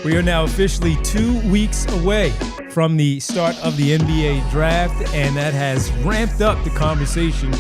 We are now officially 2 weeks away from the start of the NBA draft, and that has ramped up the conversation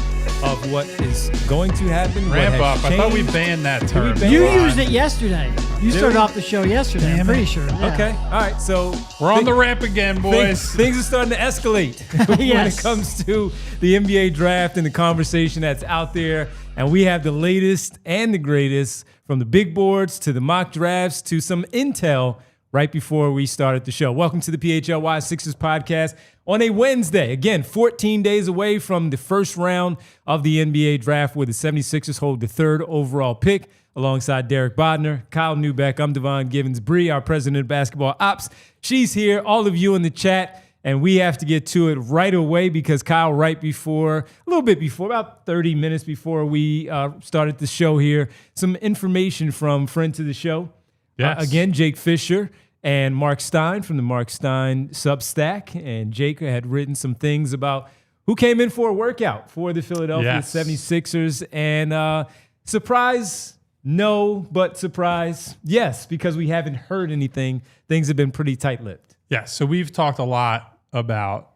of what is going to happen. Ramp up. I thought we banned that term. You used it yesterday. You started off the show yesterday, I'm pretty sure. Yeah. Okay. All right. So we're on the ramp again, boys. Things are starting to escalate when it comes to the NBA draft and the conversation that's out there. And we have the latest and the greatest, from the big boards to the mock drafts to some intel right before we started the show. Welcome to the PHLY Sixers podcast on a Wednesday. Again, 14 days away from the first round of the NBA draft, where the 76ers hold the third overall pick alongside Derek Bodner, Kyle Neubeck. I'm Devon Givens-Bree, our president of basketball ops. She's here, all of you in the chat, and we have to get to it right away because Kyle, right before, a little bit before, about 30 minutes before we started the show here, some information from friend to the show. Yes. Again, Jake Fisher and Mark Stein from the Mark Stein Substack. And Jake had written some things about who came in for a workout for the Philadelphia 76ers. And surprise, no, but surprise, yes, because we haven't heard anything. Things have been pretty tight-lipped. Yeah, so we've talked a lot about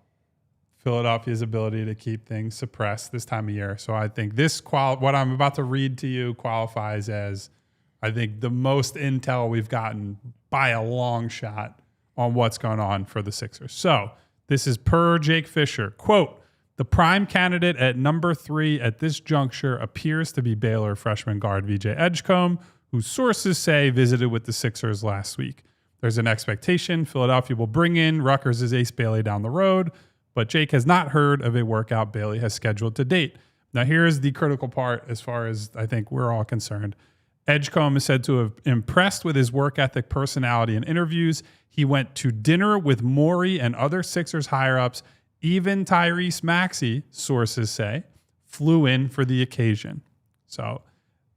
Philadelphia's ability to keep things suppressed this time of year. So I think what I'm about to read to you qualifies as, I think, the most intel we've gotten by a long shot on what's going on for the Sixers. So this is per Jake Fisher. Quote, "The prime candidate at number 3 at this juncture appears to be Baylor freshman guard VJ Edgecombe, who sources say visited with the Sixers last week. There's an expectation Philadelphia will bring in Rutgers' Ace Bailey down the road, but Jake has not heard of a workout Bailey has scheduled to date." Now here's the critical part as far as I think we're all concerned. Edgecombe is said to have impressed with his work ethic, personality, and interviews. He went to dinner with Morey and other Sixers higher-ups. Even Tyrese Maxey, sources say, flew in for the occasion. So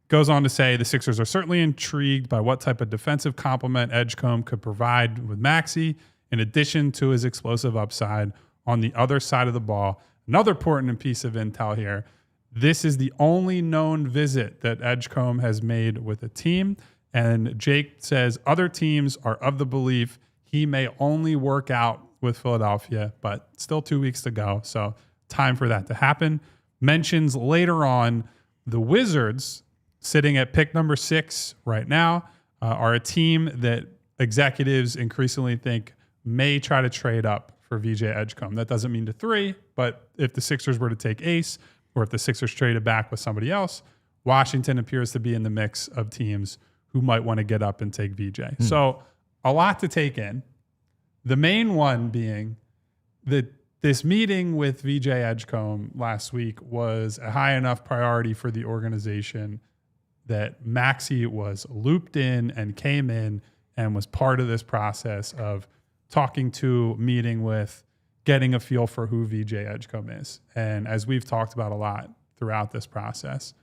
goes on to say the Sixers are certainly intrigued by what type of defensive complement Edgecombe could provide with Maxey, in addition to his explosive upside on the other side of the ball. Another important piece of intel here: this is the only known visit that Edgecombe has made with a team. And Jake says other teams are of the belief he may only work out with Philadelphia, but still 2 weeks to go. So time for that to happen. Mentions later on the Wizards, sitting at pick number 6 right now, are a team that executives increasingly think may try to trade up for VJ Edgecombe. That doesn't mean to 3, but if the Sixers were to take Ace, or if the Sixers traded back with somebody else, Washington appears to be in the mix of teams who might want to get up and take VJ. So a lot to take in. The main one being that this meeting with VJ Edgecombe last week was a high enough priority for the organization that Maxey was looped in and came in and was part of this process of talking to, meeting with, getting a feel for who VJ Edgecombe is. And as we've talked about a lot throughout this process,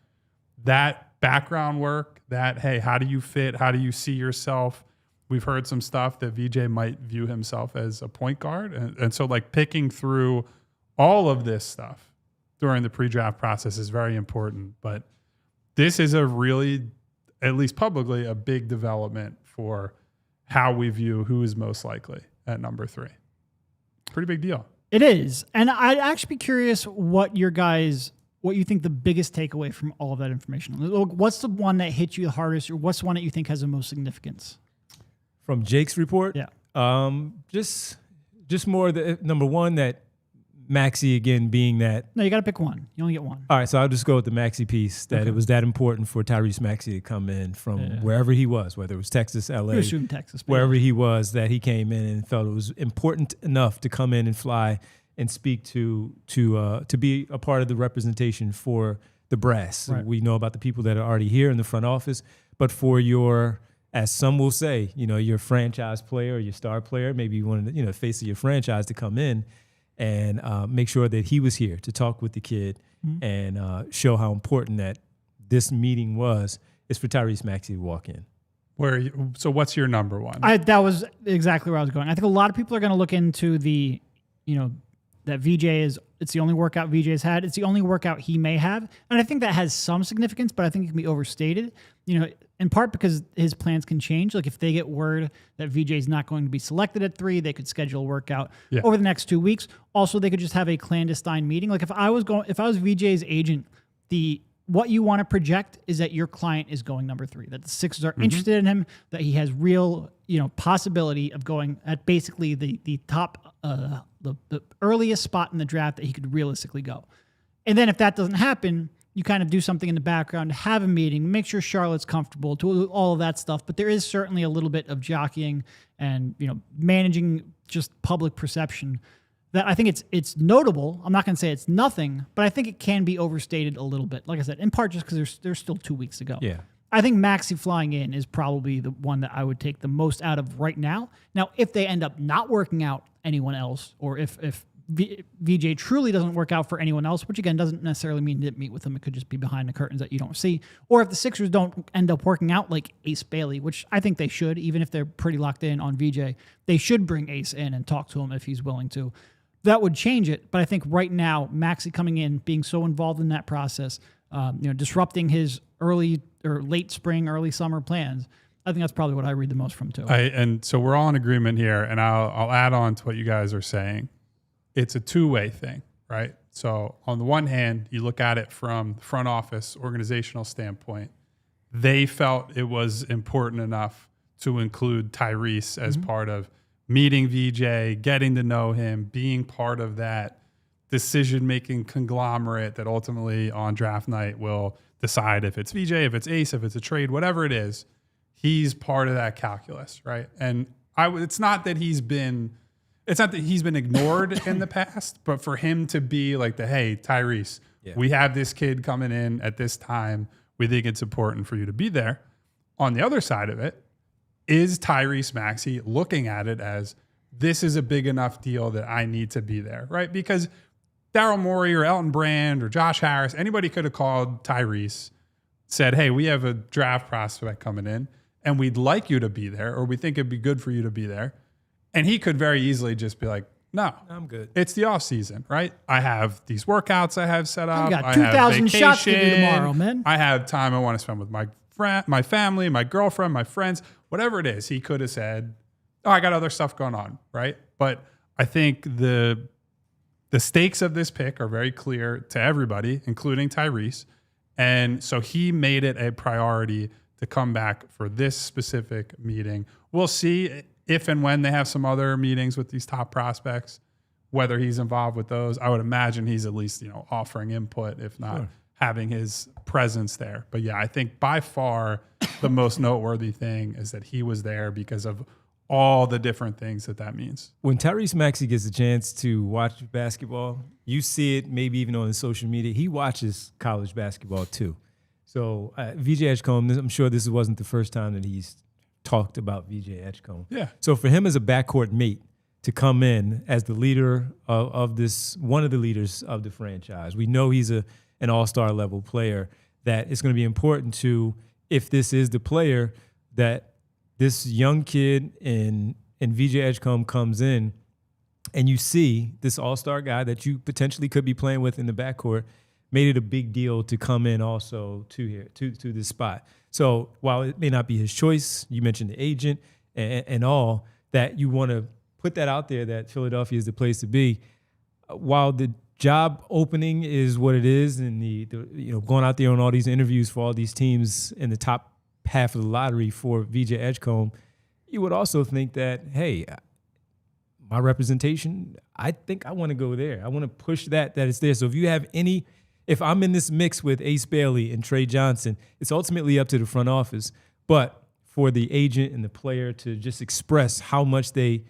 that background work, that, hey, how do you fit? How do you see yourself? We've heard some stuff that VJ might view himself as a point guard. And so like picking through all of this stuff during the pre-draft process is very important. But this is a really, at least publicly, a big development for how we view who is most likely at number 3. Pretty big deal. It is. And I'd actually be curious what you think the biggest takeaway from all of that information. What's the one that hit you the hardest, or what's the one that you think has the most significance? From Jake's report? Yeah. Just more the number one, that Maxey again being that. No, you got to pick one. You only get one. All right, so I'll just go with the Maxey piece, that it was that important for Tyrese Maxey to come in from wherever he was, whether it was Texas, LA, Texas, wherever he was, that he came in and felt it was important enough to come in and fly and speak to be a part of the representation for the brass. Right. We know about the people that are already here in the front office, but for your, as some will say, your franchise player or your star player, maybe you wanted the face of your franchise to come in and make sure that he was here to talk with the kid and show how important that this meeting was, is for Tyrese Maxey to walk in. So what's your number one? That was exactly where I was going. I think a lot of people are going to look into the, that it's the only workout VJ has had. It's the only workout he may have. And I think that has some significance, but I think it can be overstated. And in part because his plans can change. Like if they get word that VJ is not going to be selected at 3, they could schedule a workout over the next 2 weeks. Also, they could just have a clandestine meeting. Like if I was VJ's agent, what you want to project is that your client is going number 3, that the Sixers are interested in him, that he has real, possibility of going at basically the top, the earliest spot in the draft that he could realistically go. And then if that doesn't happen, you kind of do something in the background, have a meeting, make sure Charlotte's comfortable, to all of that stuff. But there is certainly a little bit of jockeying and, managing just public perception that I think it's notable. I'm not going to say it's nothing, but I think it can be overstated a little bit. Like I said, in part just because there's still 2 weeks to go. Yeah. I think Maxey flying in is probably the one that I would take the most out of right now. Now, if they end up not working out anyone else, or if VJ truly doesn't work out for anyone else, which again doesn't necessarily mean to meet with them, it could just be behind the curtains that you don't see, or if the Sixers don't end up working out like Ace Bailey, which I think they should, even if they're pretty locked in on VJ, they should bring Ace in and talk to him if he's willing to. That would change it, but I think right now, Maxey coming in, being so involved in that process, disrupting his early or late spring, early summer plans, I think that's probably what I read the most from too. And so we're all in agreement here, and I'll add on to what you guys are saying. It's a two-way thing, right? So on the one hand, you look at it from the front office organizational standpoint. They felt it was important enough to include Tyrese as part of meeting VJ, getting to know him, being part of that decision-making conglomerate that ultimately on draft night will decide if it's VJ, if it's Ace, if it's a trade, whatever it is. He's part of that calculus, right? And it's not that he's been ignored in the past, but for him to be like hey, Tyrese, we have this kid coming in at this time. We think it's important for you to be there. On the other side of it, is Tyrese Maxey looking at it as this is a big enough deal that I need to be there, right? Because Daryl Morey or Elton Brand or Josh Harris, anybody could have called Tyrese, said, hey, we have a draft prospect coming in and we'd like you to be there, or we think it'd be good for you to be there. And he could very easily just be like, no, I'm good. It's the off season, right? I have these workouts I have set up. I've got 2,000 shots to do tomorrow, man. I have time I want to spend with my family, my girlfriend, my friends, whatever it is. He could have said, oh, I got other stuff going on, right? But I think the stakes of this pick are very clear to everybody, including Tyrese. And so he made it a priority to come back for this specific meeting. We'll see if and when they have some other meetings with these top prospects, whether he's involved with those. I would imagine he's at least, offering input, if not having his presence there. But yeah, I think by far the most noteworthy thing is that he was there because of all the different things that means. When Tyrese Maxey gets a chance to watch basketball, you see it maybe even on his social media. He watches college basketball too. So VJ Edgecombe, I'm sure this wasn't the first time that he's talked about VJ Edgecombe. Yeah. So for him as a backcourt mate to come in as the leader of this, one of the leaders of the franchise, we know he's an all-star level player that it's going to be important to, if this is the player, that this young kid and VJ Edgecombe comes in and you see this all-star guy that you potentially could be playing with in the backcourt made it a big deal to come in also to this spot. So while it may not be his choice, you mentioned the agent and all, that you want to put that out there that Philadelphia is the place to be. While the job opening is what it is, and the going out there on all these interviews for all these teams in the top half of the lottery for VJ Edgecombe, you would also think that, hey, my representation, I think I want to go there. I want to push that it's there. So if I'm in this mix with Ace Bailey and Tre Johnson, it's ultimately up to the front office. But for the agent and the player to just express how much they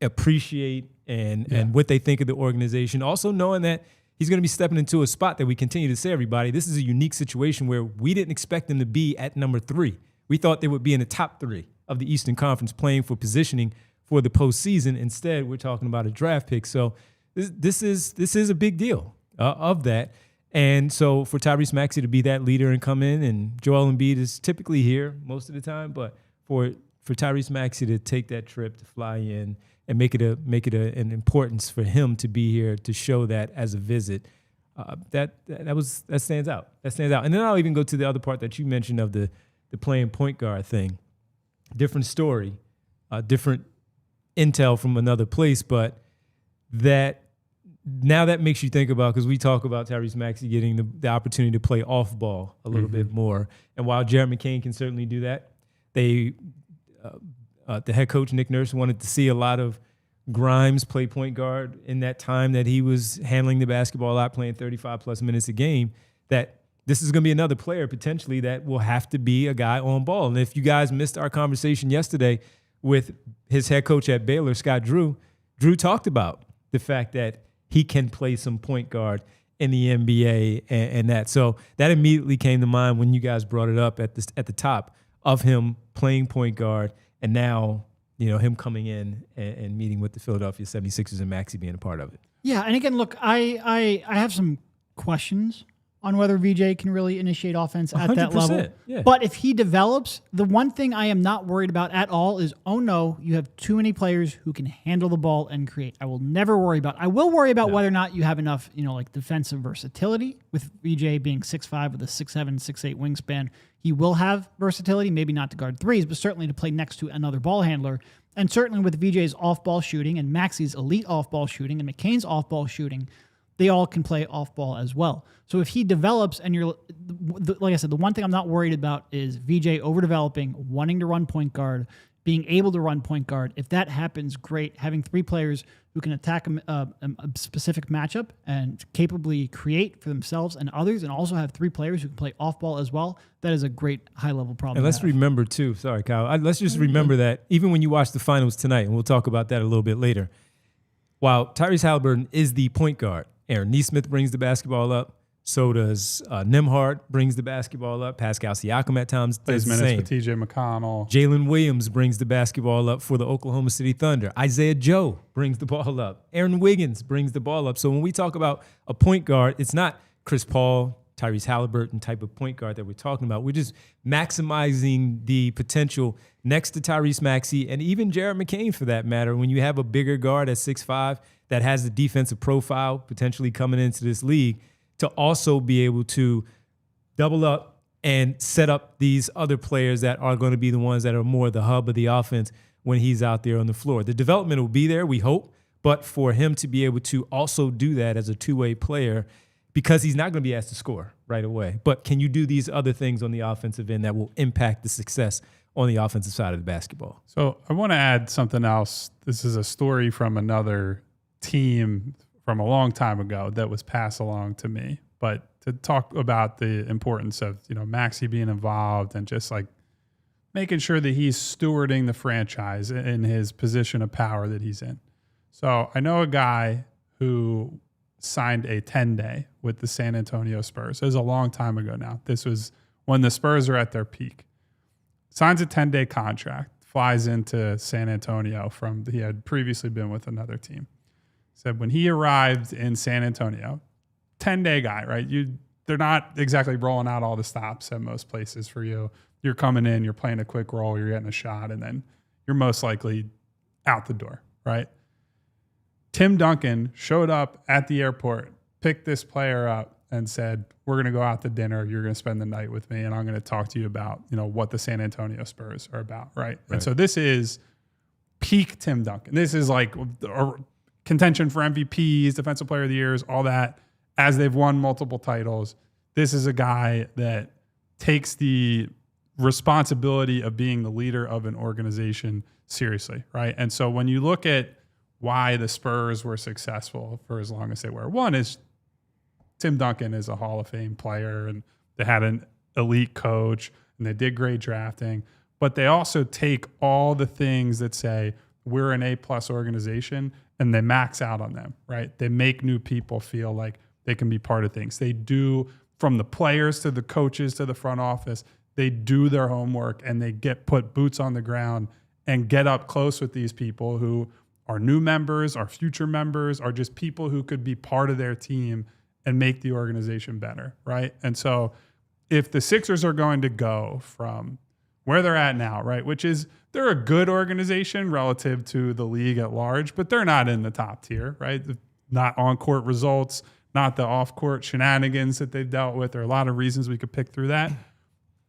appreciate and what they think of the organization, also knowing that he's going to be stepping into a spot that we continue to say, everybody, this is a unique situation where we didn't expect them to be at number 3. We thought they would be in the top 3 of the Eastern Conference playing for positioning for the postseason. Instead, we're talking about a draft pick. So this is a big deal of that. And so for Tyrese Maxey to be that leader and come in, and Joel Embiid is typically here most of the time, but for Tyrese Maxey to take that trip, to fly in and make it an importance for him to be here to show that as a visit, that stands out. That stands out. And then I'll even go to the other part that you mentioned of the the playing point guard thing. Different story, different intel from another place, but that makes you think about, because we talk about Tyrese Maxey getting the opportunity to play off ball a little bit more. And while Jared McCain can certainly do that, the head coach, Nick Nurse, wanted to see a lot of Grimes play point guard in that time that he was handling the basketball a lot, playing 35-plus minutes a game, that this is going to be another player potentially that will have to be a guy on ball. And if you guys missed our conversation yesterday with his head coach at Baylor, Scott Drew talked about the fact that he can play some point guard in the NBA and that. So that immediately came to mind when you guys brought it up at the top of him playing point guard, and now, you know, him coming in and meeting with the Philadelphia 76ers and Maxey being a part of it. Yeah, and again, look, I have some questions on whether VJ can really initiate offense at that level. Yeah. But if he develops, the one thing I am not worried about at all is, oh no, you have too many players who can handle the ball and create. I will never worry about. I will worry about whether or not you have enough, like defensive versatility, with VJ being 6'5" with a 6'7", 6'8" wingspan. He will have versatility, maybe not to guard threes, but certainly to play next to another ball handler. And certainly with VJ's off-ball shooting and Maxey's elite off-ball shooting and McCain's off-ball shooting, they all can play off-ball as well. So if he develops, and like I said, the one thing I'm not worried about is VJ overdeveloping, wanting to run point guard, being able to run point guard. If that happens, great. Having three players who can attack a specific matchup and capably create for themselves and others, and also have three players who can play off-ball as well, that is a great high-level problem. And let's remember, too, sorry, Kyle, let's just remember that even when you watch the finals tonight, and we'll talk about that a little bit later, while Tyrese Halliburton is the point guard, Aaron Nesmith brings the basketball up. So does Nembhard brings the basketball up. Pascal Siakam at times does the same. With TJ McConnell. Jalen Williams brings the basketball up for the Oklahoma City Thunder. Isaiah Joe brings the ball up. Aaron Wiggins brings the ball up. So when we talk about a point guard, it's not Chris Paul, Tyrese Halliburton type of point guard that we're talking about. We're just maximizing the potential next to Tyrese Maxey and even Jared McCain, for that matter, when you have a bigger guard at 6'5" that has the defensive profile potentially coming into this league, to also be able to double up and set up these other players that are going to be the ones that are more the hub of the offense when he's out there on the floor. The development will be there, we hope, but for him to be able to also do that as a two-way player, because he's not going to be asked to score right away. But can you do these other things on the offensive end that will impact the success on the offensive side of the basketball? So I want to add something else. This is a story from another team from a long time ago that was passed along to me, but to talk about the importance of, Maxey being involved and just like making sure that he's stewarding the franchise in his position of power that he's in. So I know a guy who signed a 10-day with the San Antonio Spurs. It was a long time ago now. This was when the Spurs are at their peak. Signs a 10-day contract, flies into San Antonio he had previously been with another team. Said when he arrived in San Antonio, 10-day guy, right? They're not exactly rolling out all the stops at most places for you. You're coming in, you're playing a quick roll, you're getting a shot, and then you're most likely out the door, right? Tim Duncan showed up at the airport, picked this player up, and said, we're going to go out to dinner, you're going to spend the night with me, and I'm going to talk to you about, what the San Antonio Spurs are about, right? And so this is peak Tim Duncan. This is like contention for MVPs, Defensive Player of the Years, all that, as they've won multiple titles. This is a guy that takes the responsibility of being the leader of an organization seriously, right? And so when you look at why the Spurs were successful for as long as they were, one is Tim Duncan is a Hall of Fame player, and they had an elite coach, and they did great drafting, but they also take all the things that say we're an A-plus organization, and they max out on them, right? They make new people feel like they can be part of things. They do, from the players to the coaches to the front office, they do their homework, and they put boots on the ground and get up close with these people who are new members, are future members, are just people who could be part of their team and make the organization better, right? And so if the Sixers are going to go from where they're at now, right, which is they're a good organization relative to the league at large, but they're not in the top tier, right? Not on-court results, not the off-court shenanigans that they've dealt with. There are a lot of reasons we could pick through that.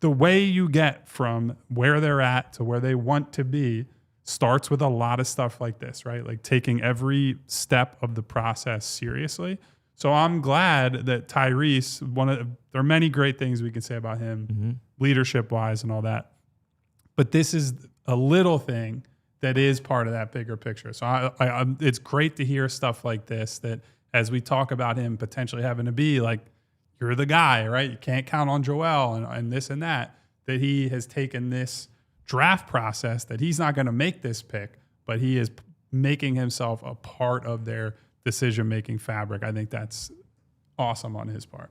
the way you get from where they're at to where they want to be starts with a lot of stuff like this, right? Like taking every step of the process seriously. So I'm glad that Tyrese, there are many great things we can say about him, leadership wise and all that. But this is a little thing that is part of that bigger picture. So it's great to hear stuff like this, that as we talk about him potentially having to be like, you're the guy, right? You can't count on Joel and this and that he has taken this draft process, that he's not going to make this pick, but he is making himself a part of their decision-making fabric. I think that's awesome on his part.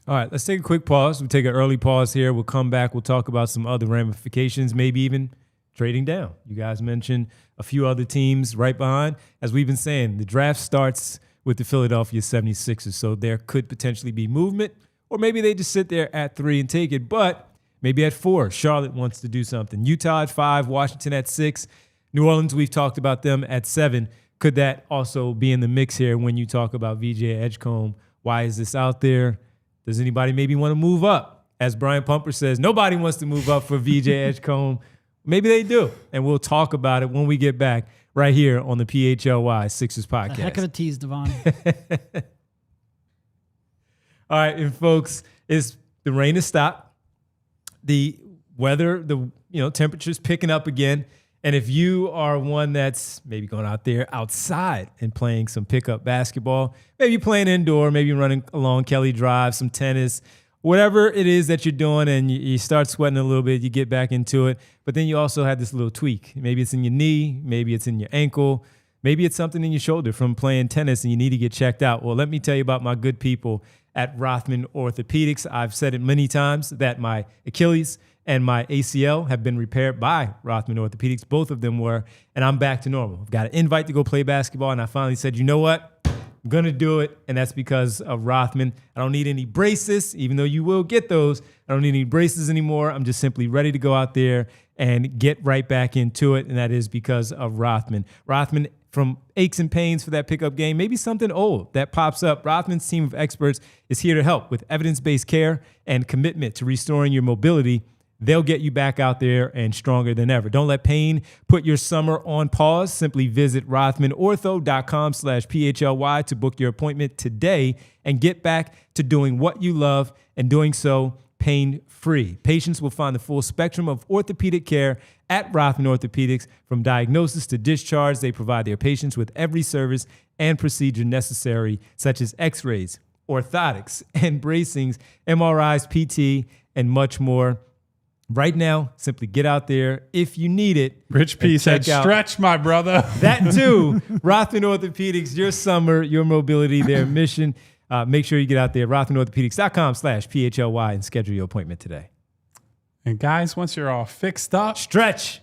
All right, let's take a quick pause. We'll take an early pause here. We'll come back. We'll talk about some other ramifications, maybe even trading down. You guys mentioned a few other teams right behind. As we've been saying, the draft starts with the Philadelphia 76ers, so there could potentially be movement, or maybe they just sit there at 3 and take it. But maybe at 4, Charlotte wants to do something. Utah at 5, Washington at 6. New Orleans, we've talked about them at 7. Could that also be in the mix here when you talk about VJ Edgecombe? Why is this out there? Does anybody maybe want to move up? As Brian Pumper says, nobody wants to move up for VJ Edgecombe. Maybe they do, and we'll talk about it when we get back right here on the PHLY Sixers podcast. A heck of a tease, Devon. All right, and folks, the rain has stopped. The weather, temperature's picking up again. And if you are one that's maybe going out there outside and playing some pickup basketball, maybe playing indoor, maybe running along Kelly Drive, some tennis, whatever it is that you're doing, and you start sweating a little bit, you get back into it. But then you also have this little tweak. Maybe it's in your knee, maybe it's in your ankle, maybe it's something in your shoulder from playing tennis and you need to get checked out. Well, let me tell you about my good people at Rothman Orthopedics. I've said it many times that my Achilles and my ACL have been repaired by Rothman Orthopedics. Both of them were, and I'm back to normal. I've got an invite to go play basketball, and I finally said, you know what? I'm going to do it, and that's because of Rothman. I don't need any braces, even though you will get those. I don't need any braces anymore. I'm just simply ready to go out there and get right back into it, and that is because of Rothman. Rothman, from aches and pains for that pickup game, maybe something old that pops up, Rothman's team of experts is here to help with evidence-based care and commitment to restoring your mobility. They'll get you back out there and stronger than ever. Don't let pain put your summer on pause. Simply visit rothmanortho.com/PHLY to book your appointment today and get back to doing what you love and doing so pain-free. Patients will find the full spectrum of orthopedic care at Rothman Orthopedics. From diagnosis to discharge, they provide their patients with every service and procedure necessary, such as x-rays, orthotics, and bracings, MRIs, PT, and much more. Right now, simply get out there if you need it. Rich P said, stretch, my brother. That too. Rothman Orthopedics, your summer, your mobility, their mission. Make sure you get out there, rothmanorthopedics.com/PHLY, and schedule your appointment today. And guys, once you're all fixed up, stretch.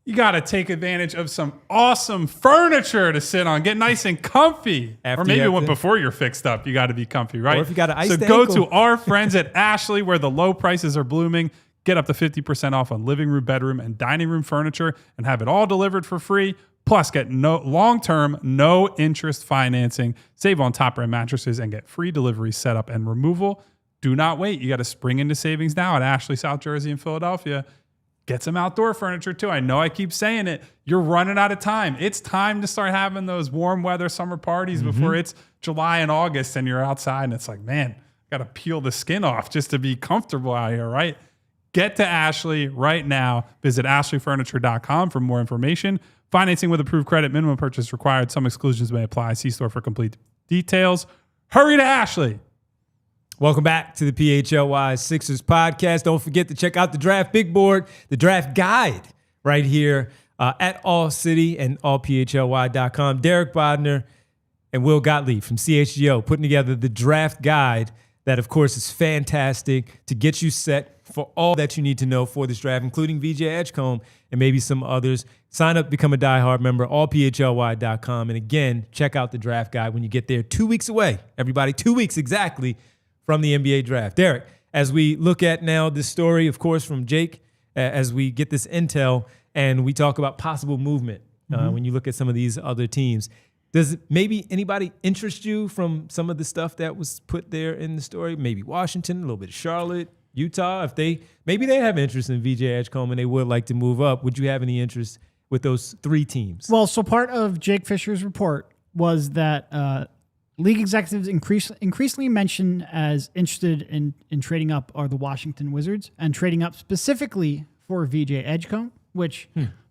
You got to take advantage of some awesome furniture to sit on. Get nice and comfy. Or maybe before you're fixed up, you got to be comfy, right? Or if you got an iced ankle. So go to our friends at ALLCITY, where the low prices are blooming. Get up to 50% off on living room, bedroom, and dining room furniture and have it all delivered for free. Plus, get long-term, no-interest financing. Save on top-brand mattresses and get free delivery, setup, and removal. Do not wait. You got to spring into savings now at Ashley, South Jersey, and Philadelphia. Get some outdoor furniture, too. I know I keep saying it. You're running out of time. It's time to start having those warm weather summer parties before it's July and August and you're outside and it's like, man, got to peel the skin off just to be comfortable out here, right? Get to Ashley right now. Visit ashleyfurniture.com for more information. Financing with approved credit. Minimum purchase required. Some exclusions may apply. See store for complete details. Hurry to Ashley. Welcome back to the PHLY Sixers podcast. Don't forget to check out the draft big board, the draft guide right here at ALLCITY and allphly.com. Derek Bodner and Will Gottlieb from CHGO putting together the draft guide that, of course, is fantastic to get you set for all that you need to know for this draft, including VJ Edgecombe and maybe some others. Sign up, become a diehard member, allphly.com. And again, check out the draft guide when you get there. 2 weeks away, everybody, 2 weeks exactly from the NBA draft. Derek, as we look at now this story, of course, from Jake, as we get this intel and we talk about possible movement, when you look at some of these other teams, does maybe anybody interest you from some of the stuff that was put there in the story? Maybe Washington, a little bit of Charlotte. Utah, maybe they have interest in VJ Edgecombe and they would like to move up. Would you have any interest with those 3 teams? Well, so part of Jake Fisher's report was that league executives increasingly mentioned as interested in trading up are the Washington Wizards, and trading up specifically for VJ Edgecombe, which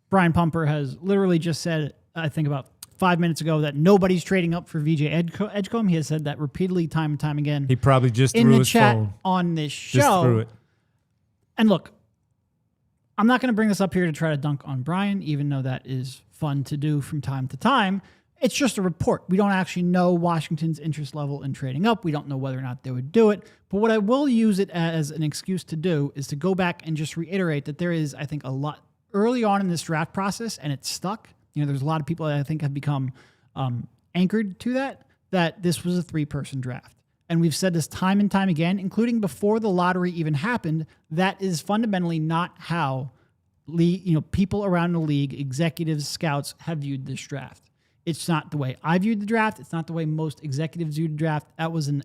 Brian Pumper has literally just said, I think about 5 minutes ago, that nobody's trading up for VJ Edgecombe. He has said that repeatedly, time and time again. He probably just in threw the his chat phone on this show. Just threw it. And look, I'm not going to bring this up here to try to dunk on Brian, even though that is fun to do from time to time. It's just a report. We don't actually know Washington's interest level in trading up. We don't know whether or not they would do it. But what I will use it as an excuse to do is to go back and just reiterate that there is, I think, a lot early on in this draft process, and it's stuck. There's a lot of people that I think have become anchored to that this was a 3-person draft. And we've said this time and time again, including before the lottery even happened, that is fundamentally not how people around the league, executives, scouts, have viewed this draft. It's not the way I viewed the draft. It's not the way most executives viewed the draft. That was an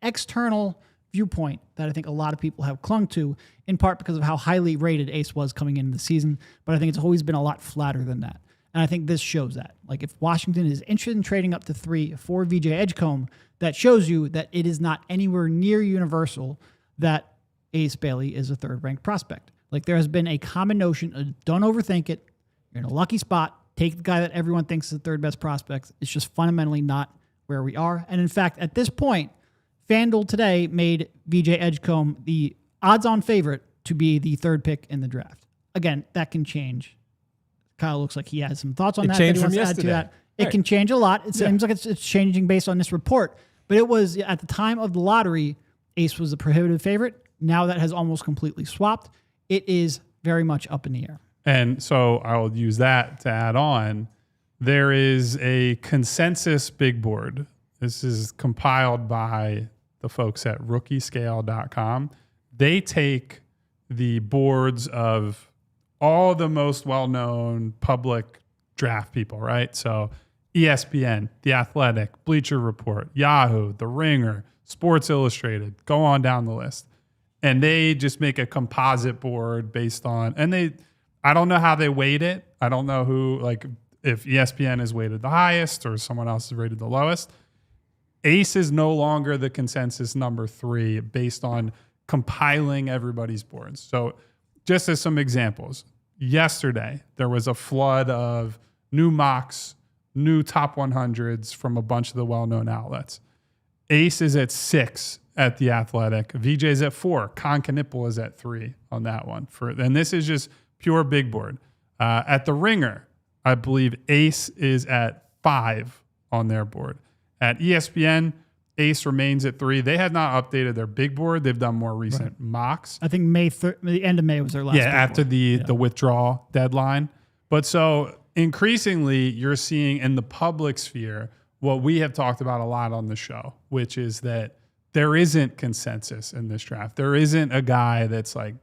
external viewpoint that I think a lot of people have clung to, in part because of how highly rated Ace was coming into the season. But I think it's always been a lot flatter than that. And I think this shows that. Like, if Washington is interested in trading up to 3 for VJ Edgecombe, that shows you that it is not anywhere near universal that Ace Bailey is a 3rd-ranked prospect. Like, there has been a common notion of don't overthink it. You're in a lucky spot. Take the guy that everyone thinks is the 3rd-best prospect. It's just fundamentally not where we are. And in fact, at this point, FanDuel today made VJ Edgecombe the odds-on favorite to be the 3rd pick in the draft. Again, that can change. Kyle looks like he has some thoughts on that. Changed that from he wants to add to yesterday. that. It can change a lot. It seems like it's changing based on this report. But it was, at the time of the lottery, Ace was the prohibitive favorite. Now that has almost completely swapped. It is very much up in the air. And so I'll use that to add on. There is a consensus big board. This is compiled by the folks at rookiescale.com. They take the boards of all the most well-known public draft people, right? So ESPN, The Athletic, Bleacher Report, Yahoo, The Ringer, Sports Illustrated, go on down the list. And they just make a composite board based on, I don't know how they weight it. I don't know who, like, if ESPN is weighted the highest or someone else is rated the lowest. Ace is no longer the consensus number 3 based on compiling everybody's boards. So just as some examples, yesterday there was a flood of new mocks, new top 100s from a bunch of the well-known outlets. Ace is at 6 at The Athletic. VJ's at 4. Kon Knueppel is at 3 on that one. And this is just pure big board. At The Ringer, I believe Ace is at 5 on their board. At ESPN, Ace remains at 3. They had not updated their big board. They've done more recent mocks. I think the end of May was their last. Yeah, after the withdrawal deadline. But so increasingly, you're seeing in the public sphere what we have talked about a lot on the show, which is that there isn't consensus in this draft. There isn't a guy that's like,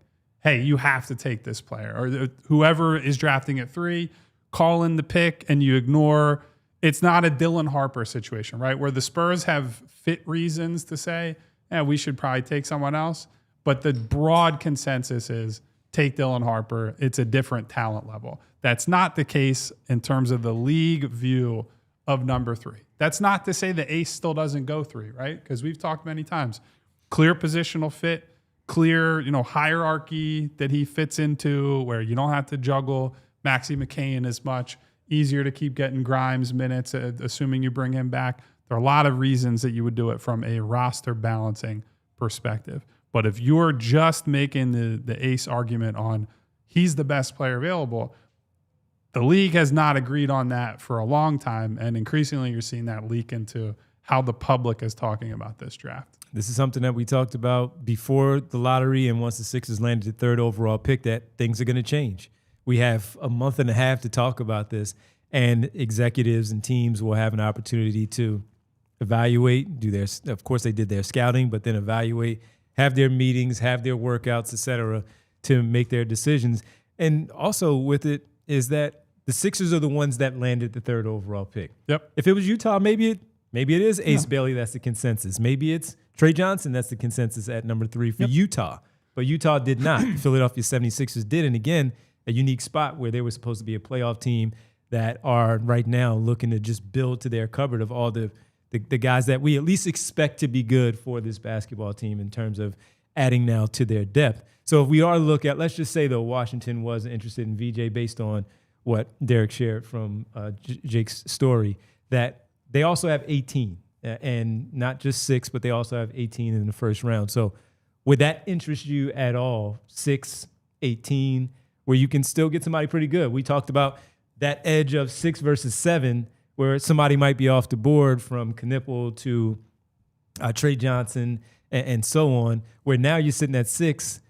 hey, you have to take this player. Or whoever is drafting at 3, call in the pick and you ignore. It's not a Dylan Harper situation, right? Where the Spurs have fit reasons to say, we should probably take someone else. But the broad consensus is take Dylan Harper. It's a different talent level. That's not the case in terms of the league view of number 3. That's not to say the Ace still doesn't go 3, right? Because we've talked many times. Clear positional fit, clear, hierarchy that he fits into where you don't have to juggle Maxey McCain as much. Easier to keep getting Grimes minutes, assuming you bring him back. There are a lot of reasons that you would do it from a roster balancing perspective. But if you're just making the Ace argument on he's the best player available, the league has not agreed on that for a long time. And increasingly, you're seeing that leak into how the public is talking about this draft. This is something that we talked about before the lottery, and once the Sixers landed the 3rd overall pick, that things are going to change. We have a month and a half to talk about this, and executives and teams will have an opportunity to evaluate, of course they did their scouting, but then evaluate, have their meetings, have their workouts, et cetera, to make their decisions. And also with it is that the Sixers are the ones that landed the 3rd overall pick. Yep. If it was Utah, maybe it is Ace Bailey that's the consensus. Maybe it's Tre Johnson that's the consensus at number 3 for Utah. but Utah did not. Philadelphia 76ers did. And again, a unique spot where they were supposed to be a playoff team that are right now looking to just build to their cupboard of all the guys that we at least expect to be good for this basketball team in terms of adding now to their depth. So if we are to look at, let's just say though, Washington was interested in VJ based on what Derek shared from Jake's story, that they also have 18 and not just 6, but they also have 18 in the first round. So would that interest you at all? 6, 18, where you can still get somebody pretty good. We talked about that edge of 6 versus 7, where somebody might be off the board from Kon Knueppel to Tre Johnson and so on, where now you're sitting at 6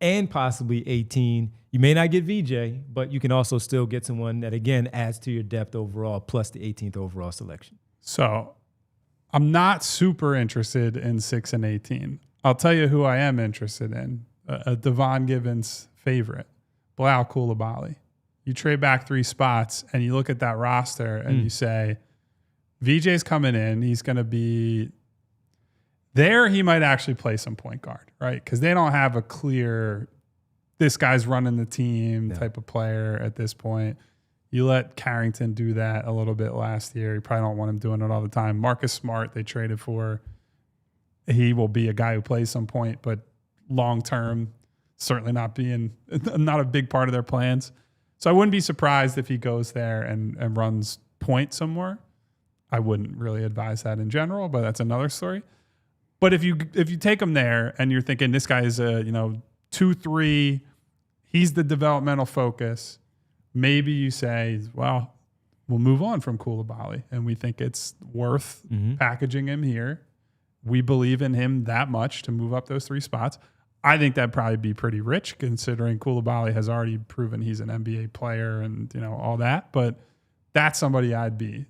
and possibly 18. You may not get VJ, but you can also still get someone that, again, adds to your depth overall, plus the 18th overall selection. So I'm not super interested in 6 and 18. I'll tell you who I am interested in, a Devon Gibbons favorite, Bilal Coulibaly. You trade back 3 spots and you look at that roster and you say, VJ's coming in. He's going to be there. He might actually play some point guard, right? Because they don't have a clear, this guy's running the team type of player at this point. You let Carrington do that a little bit last year. You probably don't want him doing it all the time. Marcus Smart, they traded for. He will be a guy who plays some point, but long-term, certainly not a big part of their plans. So I wouldn't be surprised if he goes there and runs point somewhere. I wouldn't really advise that in general, but that's another story. But if you take him there and you're thinking this guy is a 2-3, he's the developmental focus. Maybe you say, well, we'll move on from Coulibaly, and we think it's worth packaging him here. We believe in him that much to move up those 3 spots. I think that'd probably be pretty rich, considering Coulibaly has already proven he's an NBA player and all that. But that's somebody I'd be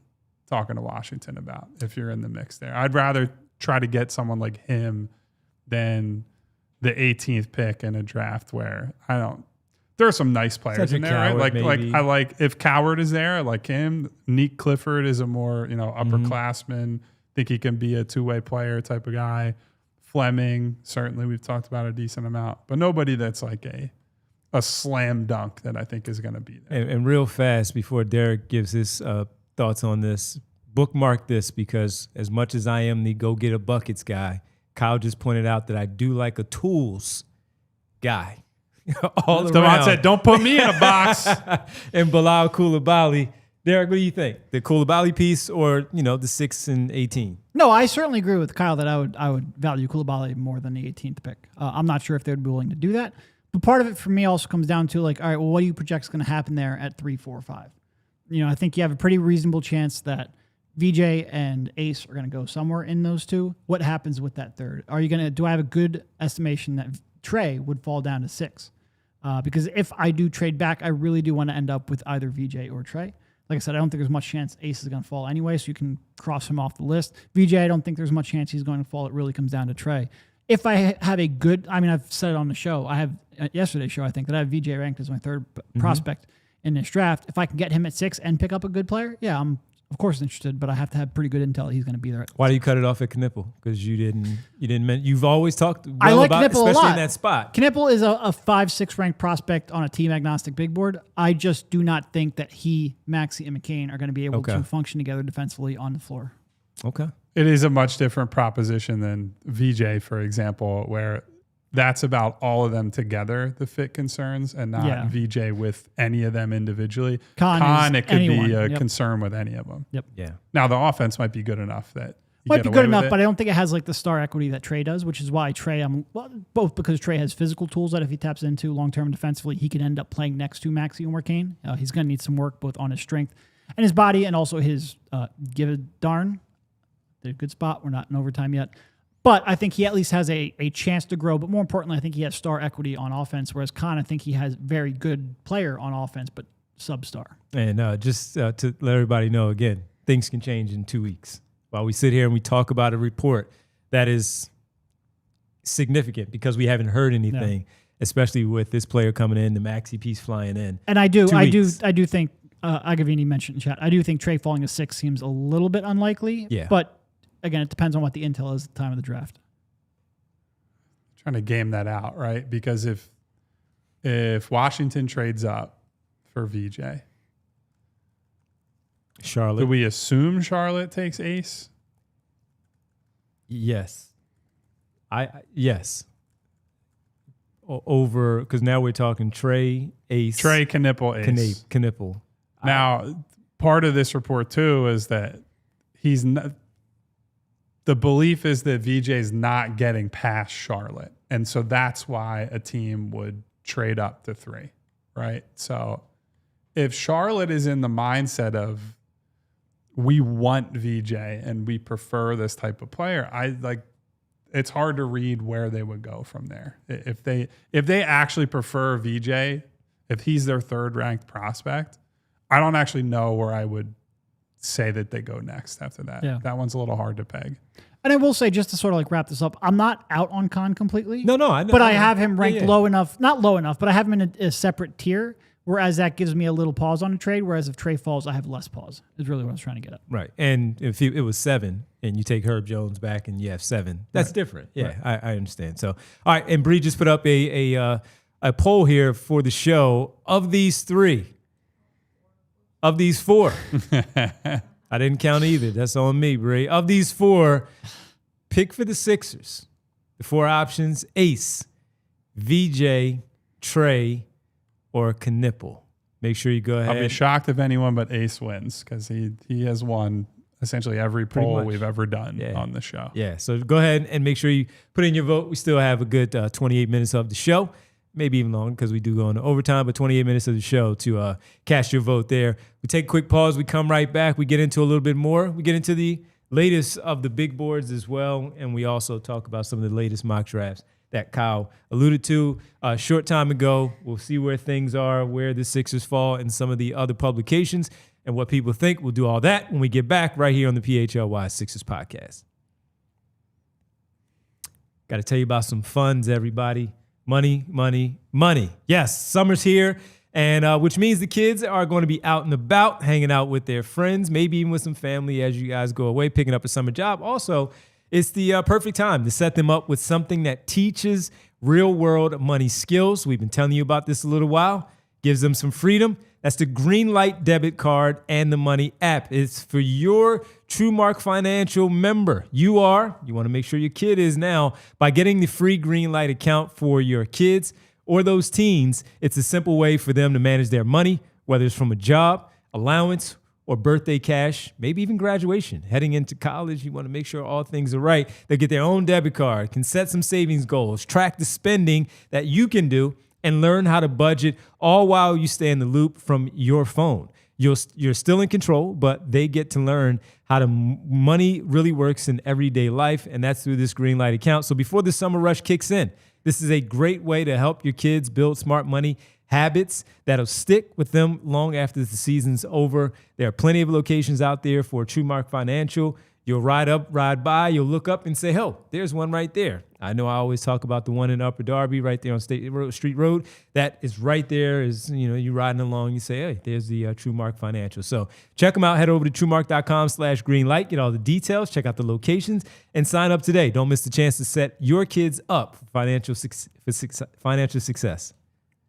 talking to Washington about if you're in the mix there. I'd rather try to get someone like him than the 18th pick in a draft where there are some nice players in there, right? I like if Coward is there, I like him. Nick Clifford is a more upperclassman. Think he can be a 2-way player type of guy. Fleming, certainly we've talked about a decent amount, but nobody that's like a slam dunk that I think is going to be there. And real fast, before Derek gives his thoughts on this, bookmark this, because as much as I am the go get a buckets guy, Kyle just pointed out that I do like a tools guy. All Devon around. said, don't put me in a box. And Bilal Coulibaly. Derek, what do you think? The Coulibaly piece or, the 6 and 18? No, I certainly agree with Kyle that I would value Coulibaly more than the 18th pick. I'm not sure if they would be willing to do that. But part of it for me also comes down to all right, well, what do you project is going to happen there at 3, 4, 5? I think you have a pretty reasonable chance that VJ and Ace are going to go somewhere in those 2. What happens with that third? Do I have a good estimation that Tre would fall down to 6? Because if I do trade back, I really do want to end up with either VJ or Tre. Like I said, I don't think there's much chance Ace is going to fall anyway, so you can cross him off the list. VJ, I don't think there's much chance he's going to fall. It really comes down to Tre. If I have a good, I've said it on the show. I have yesterday's show, I think, that I have VJ ranked as my third prospect in this draft. If I can get him at 6 and pick up a good player, yeah, I'm of course interested, but I have to have pretty good intel that he's going to be there. Why do you cut it off at Kon Knueppel? Because you've always talked well I like about, Knueppel especially a lot. in that spot. Kon Knueppel is a 5-6 ranked prospect on a team agnostic big board. I just do not think that Maxey, and McCain are going to be able to function together defensively on the floor. Okay. It is a much different proposition than VJ, for example, where that's about all of them together, the fit concerns, and not VJ with any of them individually. Kon, it could be a concern with any of them. Yep. Yeah. Now, the offense might be good enough that might be good enough, but I don't think it has like the star equity that Tre does, which is why Tre, both because Tre has physical tools that if he taps into long-term defensively, he can end up playing next to Maxey and McCain. He's going to need some work both on his strength and his body and also his give a darn. They're a good spot. We're not in overtime yet. But I think he at least has a chance to grow. But more importantly, I think he has star equity on offense, whereas Kon, I think he has very good player on offense, but sub-star. And just to let everybody know, again, things can change in 2 weeks. While we sit here and we talk about a report that is significant because we haven't heard anything, especially with this player coming in, the Maxey piece flying in. And I do think, Agavini mentioned in chat, I do think Tre falling to 6 seems a little bit unlikely. Yeah. But again, it depends on what the intel is at the time of the draft. trying to game that out, right? Because if Washington trades up for VJ, Charlotte. do we assume Charlotte takes Ace? Yes. Yes. Over, because now we're talking Tre, Ace. Tre, Knueppel, Ace. Knueppel. Now, part of this report too is that he's not. The belief is that VJ's not getting past Charlotte, and so that's why a team would trade up to 3, right? So, if Charlotte is in the mindset of we want VJ and we prefer this type of player, it's hard to read where they would go from there. If they actually prefer VJ, if he's their 3rd ranked prospect, I don't actually know where I would say that they go next after that. Yeah. That one's a little hard to peg. And I will say, just to sort of like wrap this up, I'm not out on Kon completely. No, I know. But I have him ranked low enough, not low enough, but I have him in a separate tier, whereas that gives me a little pause on a trade, whereas if Tre falls, I have less pause, is really what I was trying to get at. Right. And if it was 7 and you take Herb Jones back and you have 7, that's different. Yeah, right. I understand. So, all right, and Bree just put up a poll here for the show. Of these 4, I didn't count either. That's on me, Bree. Of these 4, pick for the Sixers. The 4 options: Ace, VJ, Tre, or Knueppel. Make sure you go ahead. I'll be shocked if anyone but Ace wins because he has won essentially every poll we've ever done on the show. Yeah, so go ahead and make sure you put in your vote. We still have a good 28 minutes of the show, maybe even longer because we do go into overtime, but 28 minutes of the show to cast your vote there. We take a quick pause. We come right back. We get into a little bit more. We get into the latest of the big boards as well, and we also talk about some of the latest mock drafts that Kyle alluded to a short time ago. We'll see where things are, where the Sixers fall in some of the other publications, and what people think. We'll do all that when we get back right here on the PHLY Sixers podcast. Got to tell you about some funds, everybody. Money, money, money. Yes, summer's here, and which means the kids are going to be out and about, hanging out with their friends, maybe even with some family as you guys go away, picking up a summer job. Also, it's the perfect time to set them up with something that teaches real-world money skills. We've been telling you about this a little while. Gives them some freedom. That's the Greenlight debit card and the Money app. It's for your TrueMark Financial member. You want to make sure your kid is now. By getting the free Greenlight account for your kids or those teens, it's a simple way for them to manage their money, whether it's from a job, allowance, or birthday cash, maybe even graduation. Heading into college, you want to make sure all things are right. They get their own debit card, can set some savings goals, track the spending that you can do, and learn how to budget, all while you stay in the loop from your phone. You're still in control, but they get to learn how money really works in everyday life, and that's through this Greenlight account. So before the summer rush kicks in, this is a great way to help your kids build smart money habits that'll stick with them long after the season's over. There are plenty of locations out there for TrueMark Financial. You'll ride by, you'll look up and say, oh, there's one right there. I know I always talk about the one in Upper Darby right there on Street Road. That is right there. You riding along, you say, hey, there's the TrueMark Financial. So check them out. Head over to TrueMark.com/greenlight. Get all the details, check out the locations, and sign up today. Don't miss the chance to set your kids up for financial success.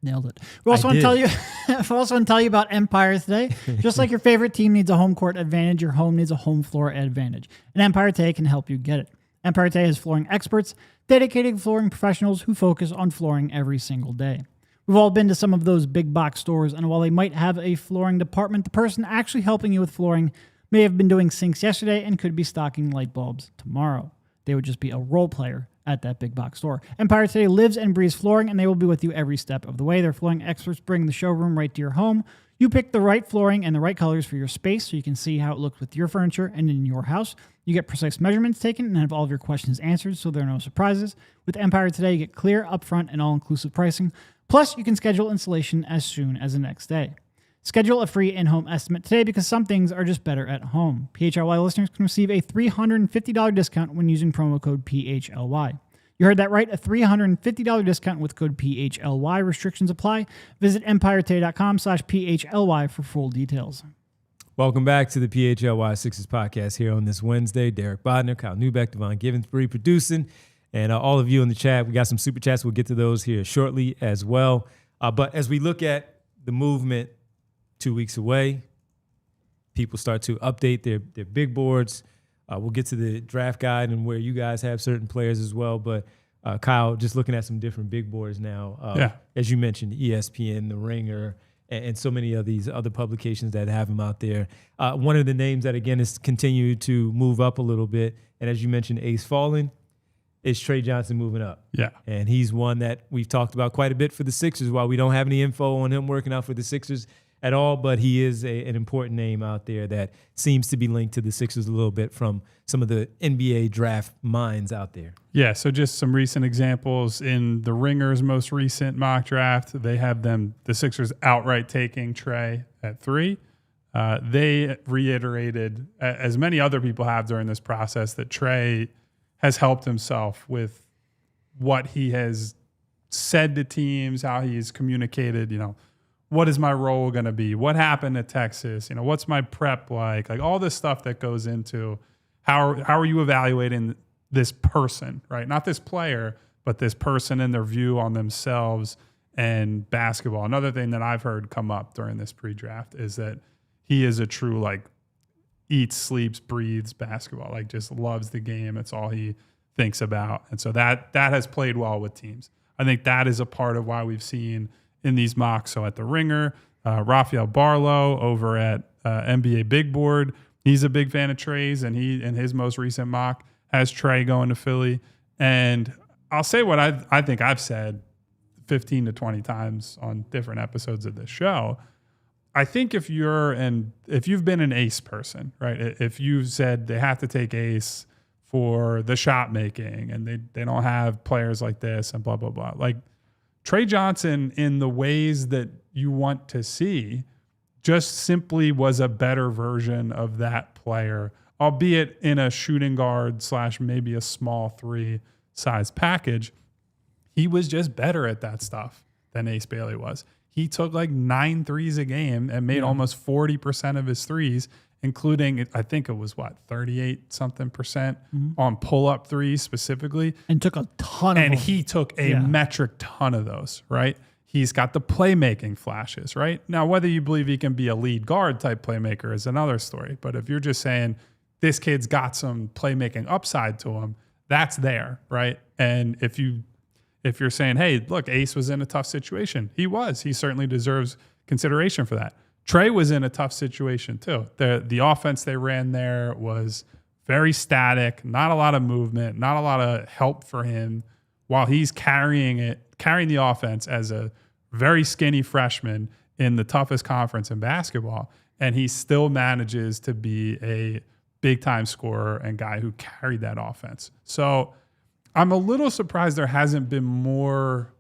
Nailed it. We also want to tell you about Empire today. Just like your favorite team needs a home court advantage, your home needs a home floor advantage. And Empire today can help you get it. Empire today has flooring experts, dedicated flooring professionals who focus on flooring every single day. We've all been to some of those big box stores, and while they might have a flooring department, the person actually helping you with flooring may have been doing sinks yesterday and could be stocking light bulbs tomorrow. They would just be a role player at that big box store. Empire today lives and breathes flooring, and they will be with you every step of the way. Their flooring experts bring the showroom right to your home. You pick the right flooring and the right colors for your space so you can see how it looks with your furniture and in your house. You get precise measurements taken and have all of your questions answered so there are no surprises. With Empire today, you get clear, upfront, and all-inclusive pricing. Plus, you can schedule installation as soon as the next day. Schedule a free in-home estimate today because some things are just better at home. PHLY listeners can receive a $350 discount when using promo code PHLY. You heard that right, a $350 discount with code PHLY. Restrictions apply. Visit EmpireToday.com/PHLY for full details. Welcome back to the PHLY Sixers podcast here on this Wednesday. Derek Bodner, Kyle Neubeck, Devon Givensbury producing. And all of you in the chat, we got some super chats. We'll get to those here shortly as well. But as we look at the movement 2 weeks away, people start to update their big boards. We'll get to the draft guide and where you guys have certain players as well. But Kyle, just looking at some different big boards now, as you mentioned, ESPN, The Ringer, and so many of these other publications that have him out there. One of the names that, again, has continued to move up a little bit, and as you mentioned, Ace falling, is Tre Johnson moving up. Yeah. And he's one that we've talked about quite a bit for the Sixers. While we don't have any info on him working out for the Sixers at all, but he is an important name out there that seems to be linked to the Sixers a little bit from some of the NBA draft minds out there. Yeah, so just some recent examples. In the Ringer's most recent mock draft, they have the Sixers outright taking Tre at 3. They reiterated, as many other people have during this process, that Tre has helped himself with what he has said to teams, how he's communicated, what is my role going to be? What happened at Texas? What's my prep like? Like all this stuff that goes into how are you evaluating this person, right? Not this player, but this person and their view on themselves and basketball. Another thing that I've heard come up during this pre-draft is that he is a true eats, sleeps, breathes basketball, just loves the game. It's all he thinks about. And so that has played well with teams. I think that is a part of why we've seen in these mocks. So at the Ringer, Rafael Barlow over at NBA Big Board, he's a big fan of Tre's, and he, in his most recent mock, has Tre going to Philly. And I'll say what I think I've said 15 to 20 times on different episodes of this show. I think if you've been an Ace person, right? If you said they have to take Ace for the shot making and they don't have players like this and blah, blah, blah. Tre Johnson, in the ways that you want to see, just simply was a better version of that player, albeit in a shooting guard / maybe a small 3 size package. He was just better at that stuff than Ace Bailey was. He took 9 threes a game and made almost 40% of his threes, including, I think it was 38% on pull-up threes specifically. And took a ton of them. And he took a metric ton of those, right? He's got the playmaking flashes, right? Now, whether you believe he can be a lead guard type playmaker is another story. But if you're just saying this kid's got some playmaking upside to him, that's there, right? And if you're saying, hey, look, Ace was in a tough situation. He was. He certainly deserves consideration for that. Tre was in a tough situation too. The offense they ran there was very static, not a lot of movement, not a lot of help for him while he's carrying the offense as a very skinny freshman in the toughest conference in basketball. And he still manages to be a big-time scorer and guy who carried that offense. So I'm a little surprised there hasn't been more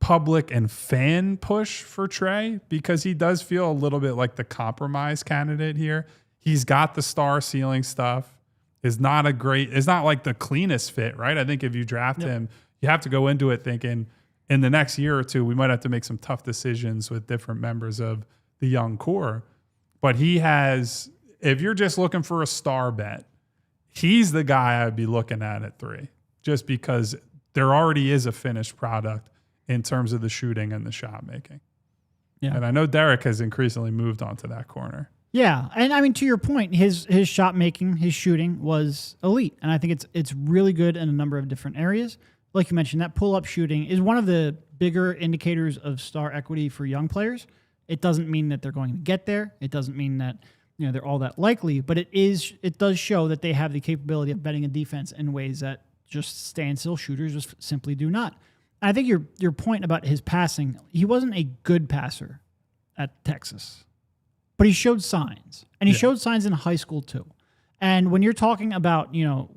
public and fan push for Tre, because he does feel a little bit like the compromise candidate here. He's got the star ceiling stuff. It's not like the cleanest fit, right? I think if you draft him, you have to go into it thinking in the next year or two, we might have to make some tough decisions with different members of the young core. But he has, if you're just looking for a star bet, he's the guy I'd be looking at 3, just because there already is a finished product in terms of the shooting and the shot making. Yeah. And I know Derek has increasingly moved on to that corner. Yeah. And I mean, to your point, his shot making, his shooting was elite. And I think it's really good in a number of different areas. Like you mentioned, that pull-up shooting is one of the bigger indicators of star equity for young players. It doesn't mean that they're going to get there. It doesn't mean that they're all that likely, but it does show that they have the capability of betting a defense in ways that just standstill shooters just simply do not. I think your point about his passing, he wasn't a good passer at Texas, but he showed signs, and he showed signs in high school too. And when you're talking about,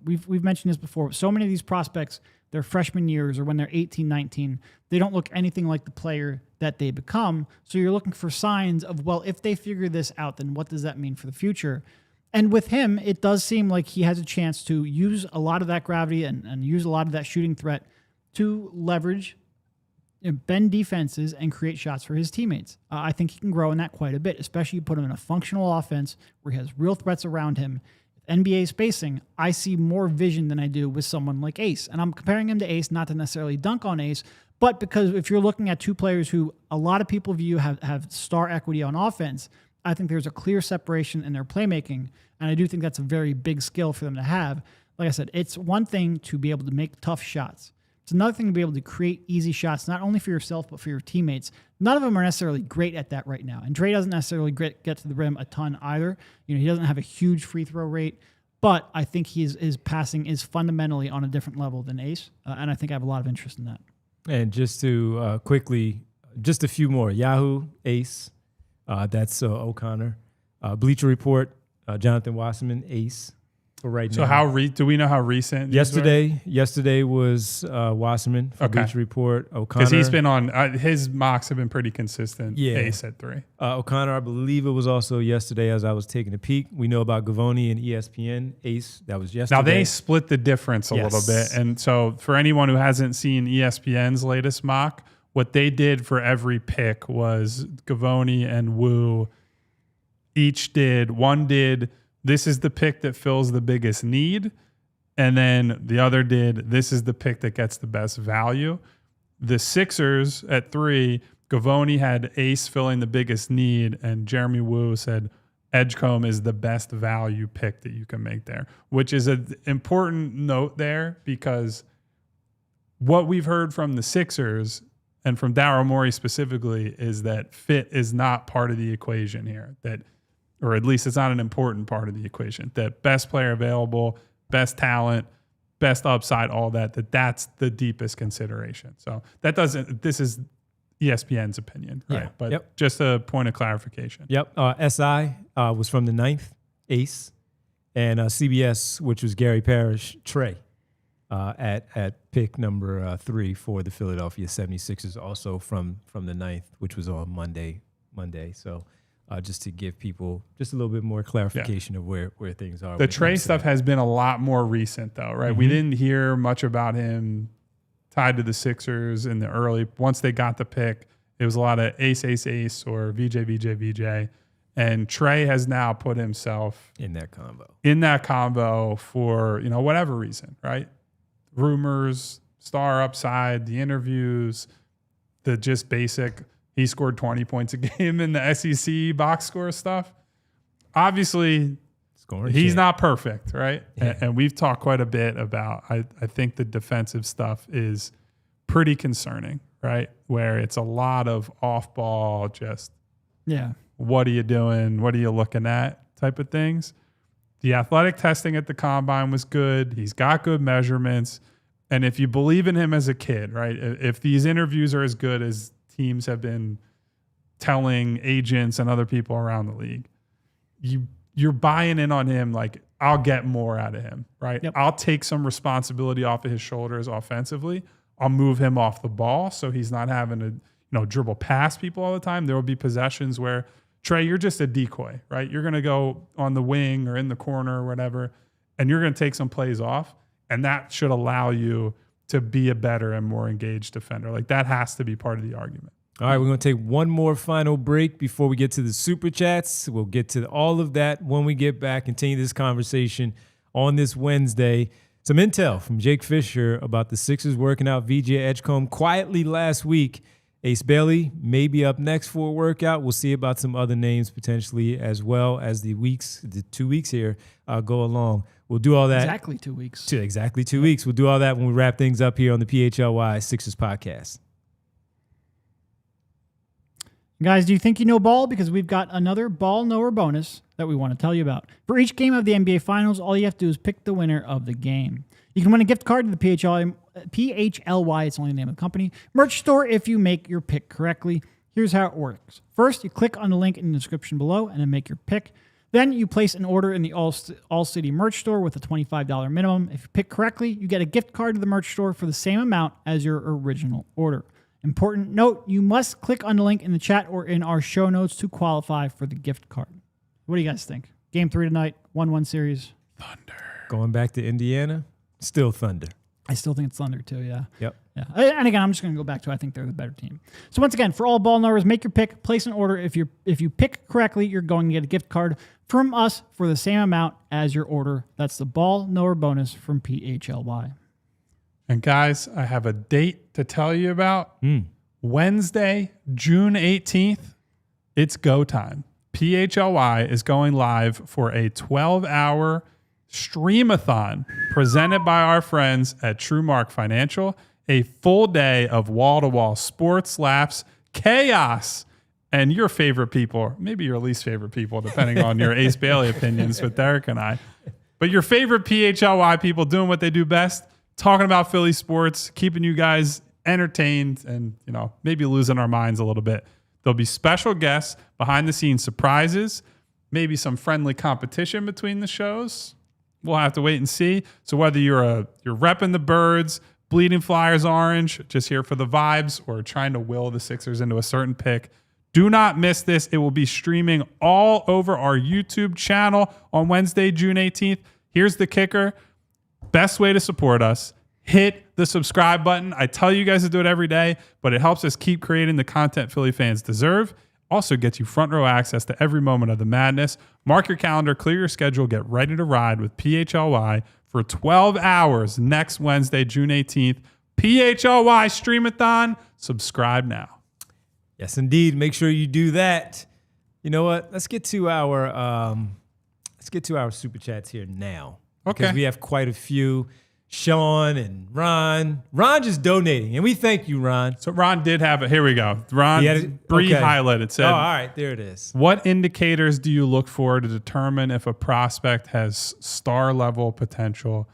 we've mentioned this before, so many of these prospects, their freshman years or when they're 18, 19, they don't look anything like the player that they become. So you're looking for signs of, well, if they figure this out, then what does that mean for the future? And with him, it does seem like he has a chance to use a lot of that gravity and use a lot of that shooting threat to leverage, bend defenses and create shots for his teammates. I think he can grow in that quite a bit, especially you put him in a functional offense where he has real threats around him. If NBA spacing, I see more vision than I do with someone like Ace. And I'm comparing him to Ace, not to necessarily dunk on Ace, but because if you're looking at two players who a lot of people view have star equity on offense, I think there's a clear separation in their playmaking. And I do think that's a very big skill for them to have. Like I said, it's one thing to be able to make tough shots. It's another thing to be able to create easy shots, not only for yourself, but for your teammates. None of them are necessarily great at that right now. And Tre doesn't necessarily get to the rim a ton either. He doesn't have a huge free throw rate, but I think his passing is fundamentally on a different level than Ace. And I think I have a lot of interest in that. And just to quickly, just a few more. Yahoo, Ace, that's O'Connor. Bleacher Report, Jonathan Wasserman, Ace. For right now. So do we know how recent? Yesterday was Wasserman for Bleacher Report. O'Connor, because he's been on his mocks have been pretty consistent. Yeah. Ace at 3. O'Connor, I believe it was also yesterday as I was taking a peek. We know about Gavoni and ESPN. Ace, that was yesterday. Now they split the difference a little bit, and so for anyone who hasn't seen ESPN's latest mock, what they did for every pick was Gavoni and Wu each did. One did. This is the pick that fills the biggest need. And then the other did, this is the pick that gets the best value. The Sixers at 3, Gavoni had Ace filling the biggest need, and Jeremy Wu said Edgecombe is the best value pick that you can make there, which is an important note there because what we've heard from the Sixers and from Daryl Morey specifically is that fit is not part of the equation here. Or at least it's not an important part of the equation. That best player available, best talent, best upside, all that's the deepest consideration. So this is ESPN's opinion, right? Yeah. But just a point of clarification. Yep. SI was from the 9th, Ace, and CBS, which was Gary Parrish, Tre, at pick number 3 for the Philadelphia 76ers, also from the 9th, which was on Monday. So just to give people just a little bit more clarification of where things are. The Tre stuff has been a lot more recent, though, right? Mm-hmm. We didn't hear much about him tied to the Sixers in the early. Once they got the pick, it was a lot of ace, ace, ace, or VJ. And Tre has now put himself in that combo for whatever reason, right? Rumors, star upside, the interviews, the just basic. He scored 20 points a game in the SEC box score stuff. Obviously, he's not perfect, right? Yeah. And we've talked quite a bit about, I think the defensive stuff is pretty concerning, right? Where it's a lot of off-ball, just, what are you doing? What are you looking at type of things. The athletic testing at the combine was good. He's got good measurements. And if you believe in him as a kid, right? If these interviews are as good as teams have been telling agents and other people around the league, you're buying in on him. Like, I'll get more out of him, right? Yep. I'll take some responsibility off of his shoulders offensively. I'll move him off the ball so he's not having to dribble past people all the time. There will be possessions where, Tre, you're just a decoy, right? You're going to go on the wing or in the corner or whatever, and you're going to take some plays off, and that should allow you to be a better and more engaged defender. Like, that has to be part of the argument. All right, we're going to take one more final break before we get to the Super Chats. We'll get to all of that when we get back, continue this conversation on this Wednesday. Some intel from Jake Fisher about the Sixers working out VJ Edgecombe quietly last week. Ace Bailey may be up next for a workout. We'll see about some other names potentially as well as the 2 weeks here go along. We'll do all that. Exactly 2 weeks. Exactly 2 weeks. We'll do all that when we wrap things up here on the PHLY Sixers podcast. Guys, do you think you know ball? Because we've got another ball knower bonus that we want to tell you about. For each game of the NBA Finals, all you have to do is pick the winner of the game. You can win a gift card to the PHLY, it's only the name of the company, merch store if you make your pick correctly. Here's how it works. First, you click on the link in the description below and then make your pick. Then you place an order in the ALLCITY merch store with a $25 minimum. If you pick correctly, you get a gift card to the merch store for the same amount as your original order. Important note, you must click on the link in the chat or in our show notes to qualify for the gift card. What do you guys think? Game 3 tonight, 1-1 series. Thunder. Going back to Indiana, still Thunder. I still think it's Thunder too, yeah. Yep. Yeah. And again, I'm just going to go back to I think they're the better team. So once again, for all ball knowers, make your pick, place an order. If you pick correctly, you're going to get a gift card from us for the same amount as your order. That's the ball knower bonus from PHLY. And guys, I have a date to tell you about. Wednesday, June 18th, it's go time. PHLY is going live for a 12-hour streamathon presented by our friends at TrueMark Financial. A full day of wall-to-wall sports, laughs, chaos, and your favorite people, maybe your least favorite people, depending on your Ace Bailey opinions with Derek and I. But your favorite PHLY people doing what they do best, talking about Philly sports, keeping you guys entertained and, maybe losing our minds a little bit. There'll be special guests, behind-the-scenes surprises, maybe some friendly competition between the shows. We'll have to wait and see. So whether you're repping the Birds, bleeding Flyers orange, just here for the vibes, or trying to will the Sixers into a certain pick, do not miss this. It will be streaming all over our YouTube channel on Wednesday, June 18th. Here's the kicker. Best way to support us, hit the subscribe button. I tell you guys to do it every day, but it helps us keep creating the content Philly fans deserve. Also gets you front row access to every moment of the madness. Mark your calendar, clear your schedule, get ready to ride with PHLY for 12 hours next Wednesday, June 18th. PHLY Streamathon. Subscribe now. Yes, indeed. Make sure you do that. You know what? Let's get to our super chats here now. Okay. Because we have quite a few. Sean and Ron. Ron just donating, and we thank you, Ron. So Ron did have it. Here we go. Ron highlighted said, "Oh, all right, there it is." What indicators do you look for to determine if a prospect has star level potential,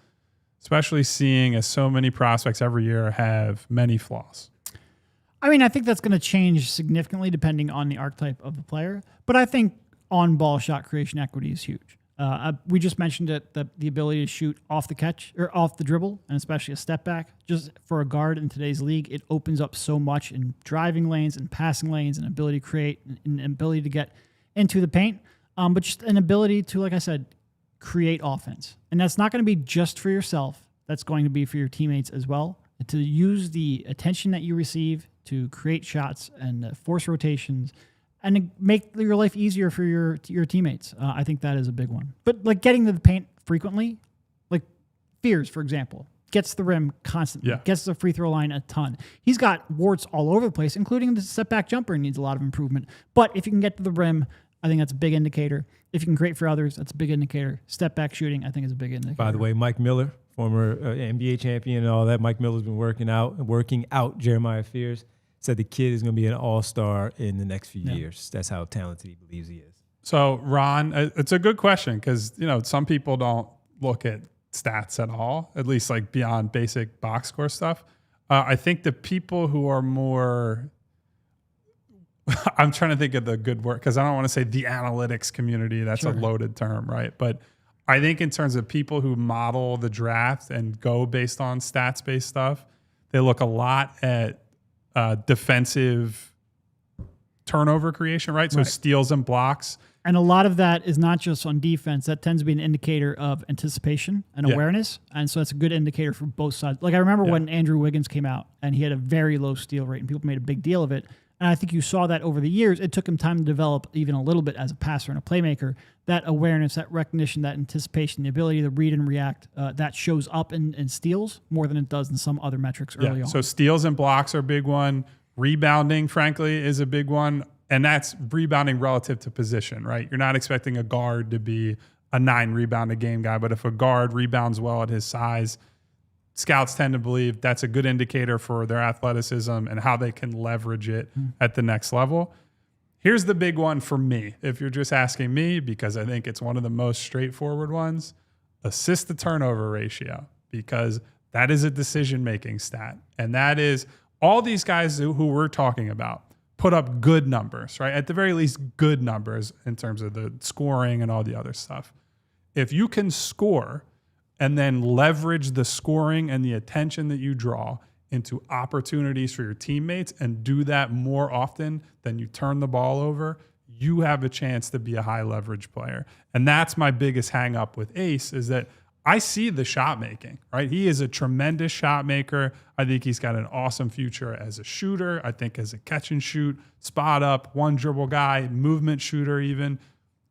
especially seeing as so many prospects every year have many flaws? I mean, I think that's going to change significantly depending on the archetype of the player, but I think on-ball shot creation equity is huge. We just mentioned it, the ability to shoot off the catch or off the dribble, and especially a step back. Just for a guard in today's league, it opens up so much in driving lanes and passing lanes, and ability to create, and ability to get into the paint. But just an ability to, like I said, create offense. And that's not going to be just for yourself. That's going to be for your teammates as well. And to use the attention that you receive to create shots and force rotations and make your life easier for your teammates. I think that is a big one. But like getting to the paint frequently, like Fears, for example, gets to the rim constantly, gets to the free throw line a ton. He's got warts all over the place, including the step back jumper needs a lot of improvement. But if you can get to the rim, I think that's a big indicator. If you can create for others, that's a big indicator. Step back shooting, I think, is a big indicator. By the way, Mike Miller, former NBA champion and all that, Mike Miller's been working out Jeremiah Fears. Said the kid is going to be an all-star in the next few years. That's how talented he believes he is. So, Ron, it's a good question because, some people don't look at stats at all, at least like beyond basic box score stuff. I think the people who are more – I'm trying to think of the good word because I don't want to say the analytics community. That's a loaded term, right? But I think in terms of people who model the draft and go based on stats-based stuff, they look a lot at defensive turnover creation, right? So steals and blocks. And a lot of that is not just on defense. That tends to be an indicator of anticipation and awareness. And so that's a good indicator for both sides. Like I remember when Andrew Wiggins came out and he had a very low steal rate and people made a big deal of it. And I think you saw that over the years. It took him time to develop even a little bit as a passer and a playmaker. That awareness, that recognition, that anticipation, the ability to read and react, that shows up in steals more than it does in some other metrics early on. So steals and blocks are a big one. Rebounding, frankly, is a big one. And that's rebounding relative to position, right? You're not expecting a guard to be a 9 rebound a game guy, but if a guard rebounds well at his size, scouts tend to believe that's a good indicator for their athleticism and how they can leverage it at the next level. Here's the big one for me, if you're just asking me, because I think it's one of the most straightforward ones, assist to turnover ratio, because that is a decision-making stat. And that is all these guys who we're talking about put up good numbers, right? At the very least, good numbers in terms of the scoring and all the other stuff. If you can score and then leverage the scoring and the attention that you draw into opportunities for your teammates and do that more often than you turn the ball over, you have a chance to be a high leverage player. And that's my biggest hang up with Ace, is that I see the shot making, right? He is a tremendous shot maker. I think he's got an awesome future as a shooter. I think as a catch and shoot, spot up, one dribble guy, movement shooter even.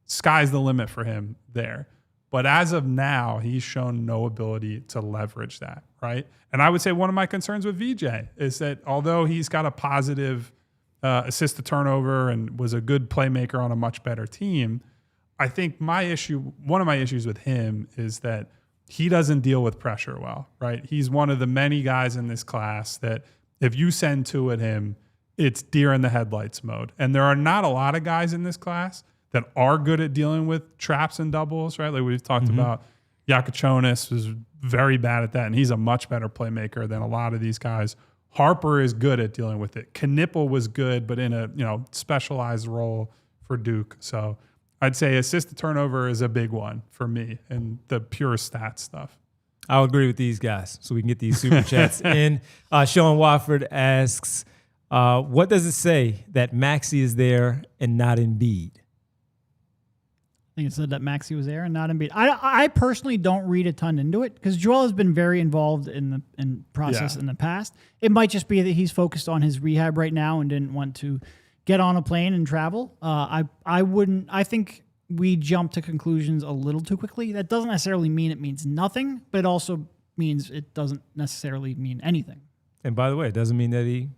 Sky's the limit for him there. But as of now, he's shown no ability to leverage that, right? And I would say one of my concerns with VJ is that although he's got a positive assist to turnover and was a good playmaker on a much better team, I think one of my issues with him is that he doesn't deal with pressure well, right? He's one of the many guys in this class that if you send two at him, it's deer in the headlights mode. And there are not a lot of guys in this class that are good at dealing with traps and doubles, right? Like we've talked about, Yakuchonis was very bad at that, and he's a much better playmaker than a lot of these guys. Harper is good at dealing with it. Kon Knueppel was good, but in a specialized role for Duke. So I'd say assist to turnover is a big one for me and the pure stat stuff. I'll agree with these guys so we can get these super chats in. Sean Wofford asks, what does it say that Maxey is there and not Embiid? I think it said that Maxey was there and not Embiid. I personally don't read a ton into it because Joel has been very involved in the process in the past. It might just be that he's focused on his rehab right now and didn't want to get on a plane and travel. I think we jump to conclusions a little too quickly. That doesn't necessarily mean it means nothing, but it also means it doesn't necessarily mean anything. And by the way, it doesn't mean that he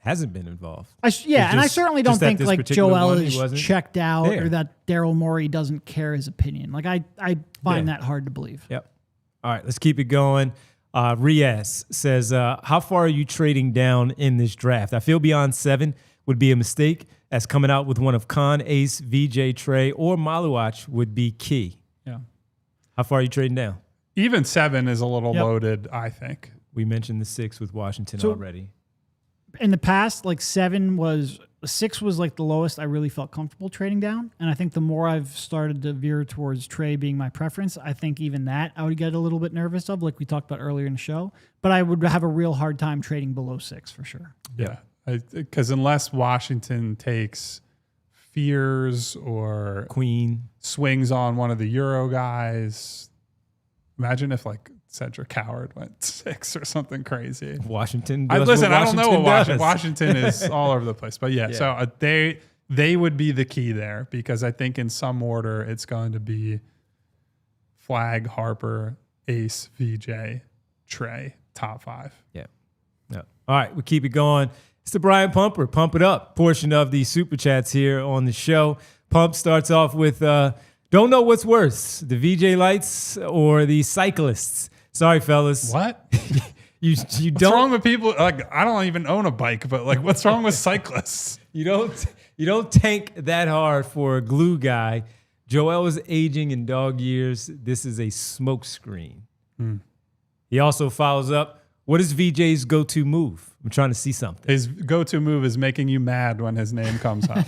hasn't been involved. I certainly don't think like Joel is checked out there, or that Daryl Morey doesn't care his opinion. Like I find that hard to believe. Yep. All right, let's keep it going. Riaz says, how far are you trading down in this draft? I feel beyond 7 would be a mistake, as coming out with one of Kon, Ace, VJ, Tre, or Maluach would be key. Yeah. How far are you trading down? Even 7 is a little loaded, I think. We mentioned the 6 with Washington already. In the past, like 6 was like the lowest I really felt comfortable trading down. And I think the more I've started to veer towards Tre being my preference, I think even that I would get a little bit nervous of, like we talked about earlier in the show. But I would have a real hard time trading below 6 for sure. Yeah. Because unless Washington takes Fears or Queen swings on one of the Euro guys, imagine if like Cedric Howard went 6 or something crazy. Washington I don't know what Washington is all over the place. But so they would be the key there because I think in some order it's going to be Flag, Harper, Ace, VJ, Tre, top 5. Yeah. All right, we'll keep it going. It's the Brian Pumper, Pump It Up portion of the Super Chats here on the show. Pump starts off with, don't know what's worse, the VJ lights or the cyclists. Sorry, fellas. What? you what's don't. wrong with people? Like, I don't even own a bike, but like, what's wrong with cyclists? You don't tank that hard for a glue guy. Joel is aging in dog years. This is a smoke screen. He also follows up, what is VJ's go-to move? I'm trying to see something. His go-to move is making you mad when his name comes up.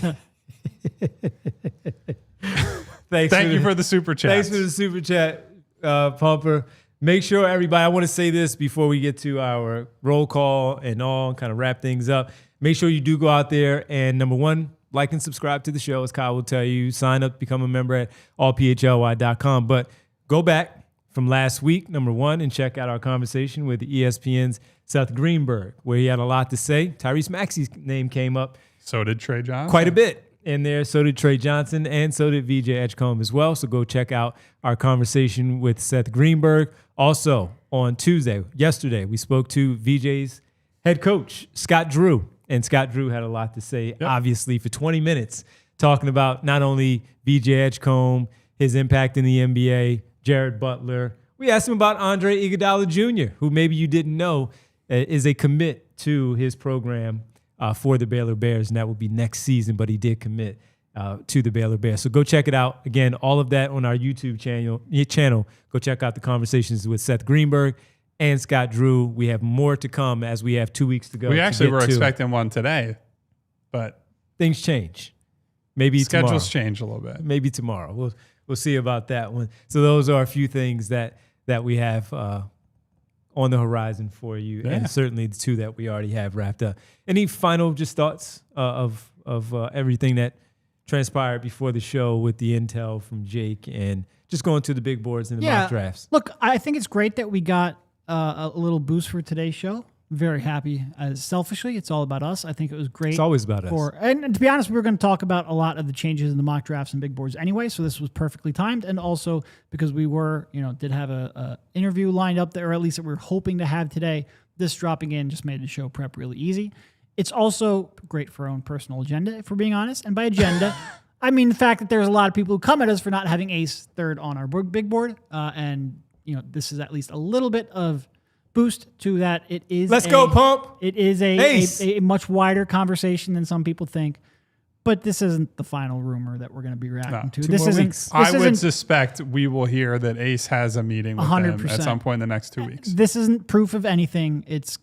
Thank you for the super chat. Thanks for the super chat, Pumper. Make sure everybody, I want to say this before we get to our roll call and all, kind of wrap things up. Make sure you do go out there and, number one, like and subscribe to the show, as Kyle will tell you. Sign up, become a member at allphly.com. But go back from last week, number one, and check out our conversation with ESPN's Seth Greenberg, where he had a lot to say. Tyrese Maxey's name came up. So did Tre Johnson. Quite a bit in there. So did Tre Johnson, and so did VJ Edgecombe as well. So go check out our conversation with Seth Greenberg. Also, on yesterday, we spoke to VJ's head coach, Scott Drew. And Scott Drew had a lot to say, obviously, for 20 minutes, talking about not only VJ Edgecombe, his impact in the NBA, Jared Butler. We asked him about Andre Iguodala Jr., who maybe you didn't know is a commit to his program for the Baylor Bears, and that will be next season, but he did commit to the Baylor Bears. So go check it out. Again, all of that on our YouTube channel. Go check out the conversations with Seth Greenberg and Scott Drew. We have more to come as we have 2 weeks to go. We actually were expecting one today, but things change. Maybe schedules tomorrow. change a little bit. Maybe tomorrow. We'll see about that one. So those are a few things that we have on the horizon for you, and certainly the 2 that we already have wrapped up. Any final just thoughts of everything that transpired before the show with the intel from Jake and just going to the big boards and the mock drafts. Look, I think it's great that we got a little boost for today's show. Very happy. Selfishly, it's all about us. I think it was great. It's always about us. And to be honest, we were going to talk about a lot of the changes in the mock drafts and big boards anyway, so this was perfectly timed. And also because we were, did have a interview lined up there, or at least that we were hoping to have today. This dropping in just made the show prep really easy. It's also great for our own personal agenda, if we're being honest. And by agenda, I mean the fact that there's a lot of people who come at us for not having Ace third on our big board. And this is at least a little bit of boost to that. It is Let's go, Pump. It is a much wider conversation than some people think. But this isn't the final rumor that we're going to be reacting to. This isn't. I would suspect we will hear that Ace has a meeting with 100%. Them at some point in the next 2 weeks. This isn't proof of anything. It's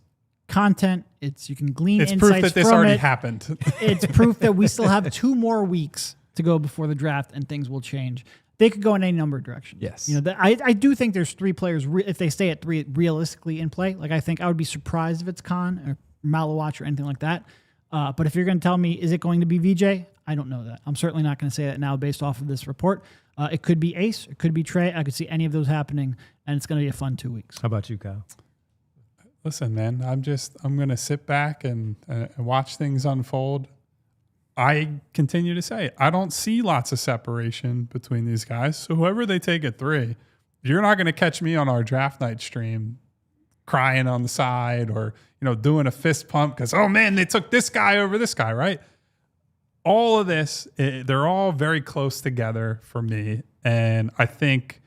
content. You can glean insights from it. It's proof that this already happened. It's proof that we still have 2 more weeks to go before the draft, and things will change. They could go in any number of directions. Yes. I do think there's 3 players, if they stay at 3, realistically in play. Like, I think I would be surprised if it's Kon or Malawatch or anything like that. But if you're going to tell me, is it going to be VJ? I don't know that. I'm certainly not going to say that now based off of this report. It could be Ace. It could be Tre. I could see any of those happening, and it's going to be a fun 2 weeks. How about you, Kyle? Listen, man, I'm going to sit back and watch things unfold. I continue to say, I don't see lots of separation between these guys. So whoever they take at 3, you're not going to catch me on our draft night stream crying on the side or, doing a fist pump because, oh man, they took this guy over this guy, right? All of this, they're all very close together for me. And I think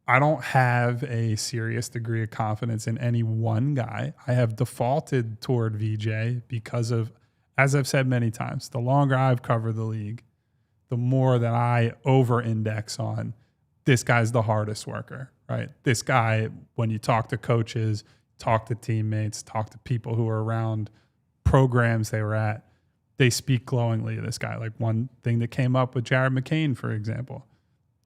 I don't have a serious degree of confidence in any one guy. I have defaulted toward VJ because of, as I've said many times, the longer I've covered the league, the more that I over-index on this guy's the hardest worker, right? This guy, when you talk to coaches, talk to teammates, talk to people who are around programs they were at, they speak glowingly of this guy. Like one thing that came up with Jared McCain, for example,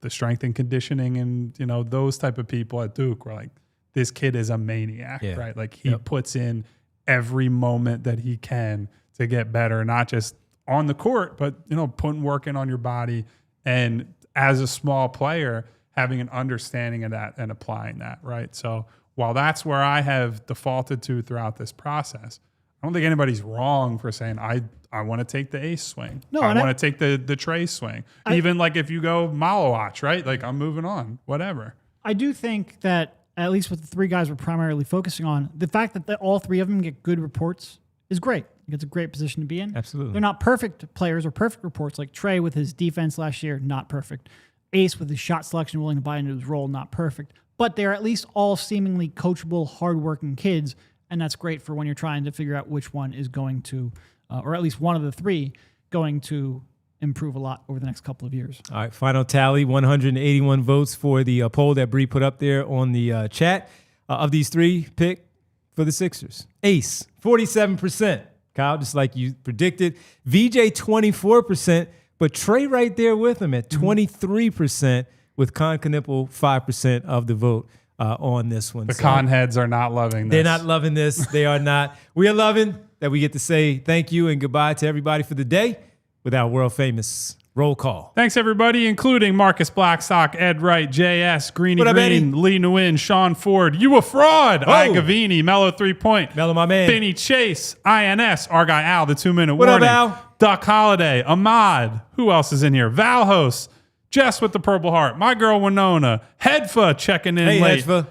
the strength and conditioning and, those type of people at Duke were like, this kid is a maniac, right? Like he puts in every moment that he can to get better, not just on the court, but, putting work in on your body. And as a small player, having an understanding of that and applying that, right? So while that's where I have defaulted to throughout this process, I don't think anybody's wrong for saying, I want to take the Ace swing. No, I want to take the Tre swing. Even like if you go Malawatch, right? Like I'm moving on, whatever. I do think that at least with the 3 guys we're primarily focusing on, the fact that all 3 of them get good reports is great. It's a great position to be in. Absolutely. They're not perfect players or perfect reports. Like Tre with his defense last year, not perfect. Ace with his shot selection, willing to buy into his role, not perfect. But they're at least all seemingly coachable, hardworking kids, and that's great for when you're trying to figure out which one is going to, or at least one of the 3, going to improve a lot over the next couple of years. All right, final tally, 181 votes for the poll that Bree put up there on the chat. Of these 3 pick for the Sixers. Ace, 47%. Kyle, just like you predicted. VJ, 24%, but Tre right there with him at 23%, with Kon Knueppel, 5% of the vote on this one. The Kon heads are not loving this. They're not loving this. They are not. We are loving that we get to say thank you and goodbye to everybody for the day with our world-famous roll call. Thanks, everybody, including Marcus Blackstock, Ed Wright, JS, Greeny Green, Lee Nguyen, Sean Ford, You a Fraud, I Gavini, Mellow 3-Point, Mellow, my man, Benny Chase, INS, our guy Al, the 2-minute what warning, up, Al? Duck Holiday, Ahmad, who else is in here? Val Host, Jess with the Purple Heart, my girl Winona, Hedfa checking in late, Hedfa.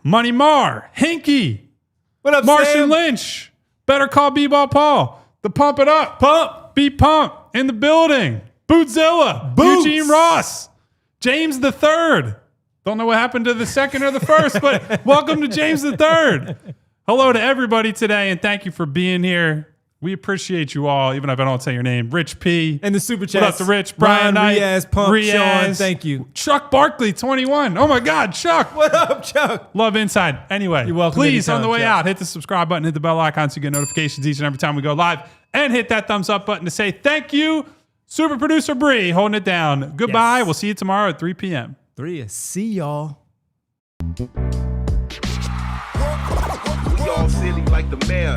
Money Mar, Hinky, what up, Martian Sam? Lynch, Better Call B-Ball Paul, the Pump It Up, Beat Pump in the building. Bootzilla, Eugene Ross, James the Third. Don't know what happened to the second or the first, but welcome to James the Third. Hello to everybody today, and thank you for being here. We appreciate you all, even if I don't say your name. Rich P. And the super chat. What up to Rich? Brian Knight. Riaz, Pump, Sean, thank you. Chuck Barkley, 21. Oh my God, Chuck. What up, Chuck? Love Inside. Anyway, you're welcome. Please, anytime, on the way Chuck. out, hit the subscribe button, hit the bell icon so you get notifications each and every time we go live, and hit that thumbs up button to say thank you. Super producer Bree holding it down. Goodbye. Yes. We'll see you tomorrow at 3 p.m. 3. See y'all. We all silly like the mayor.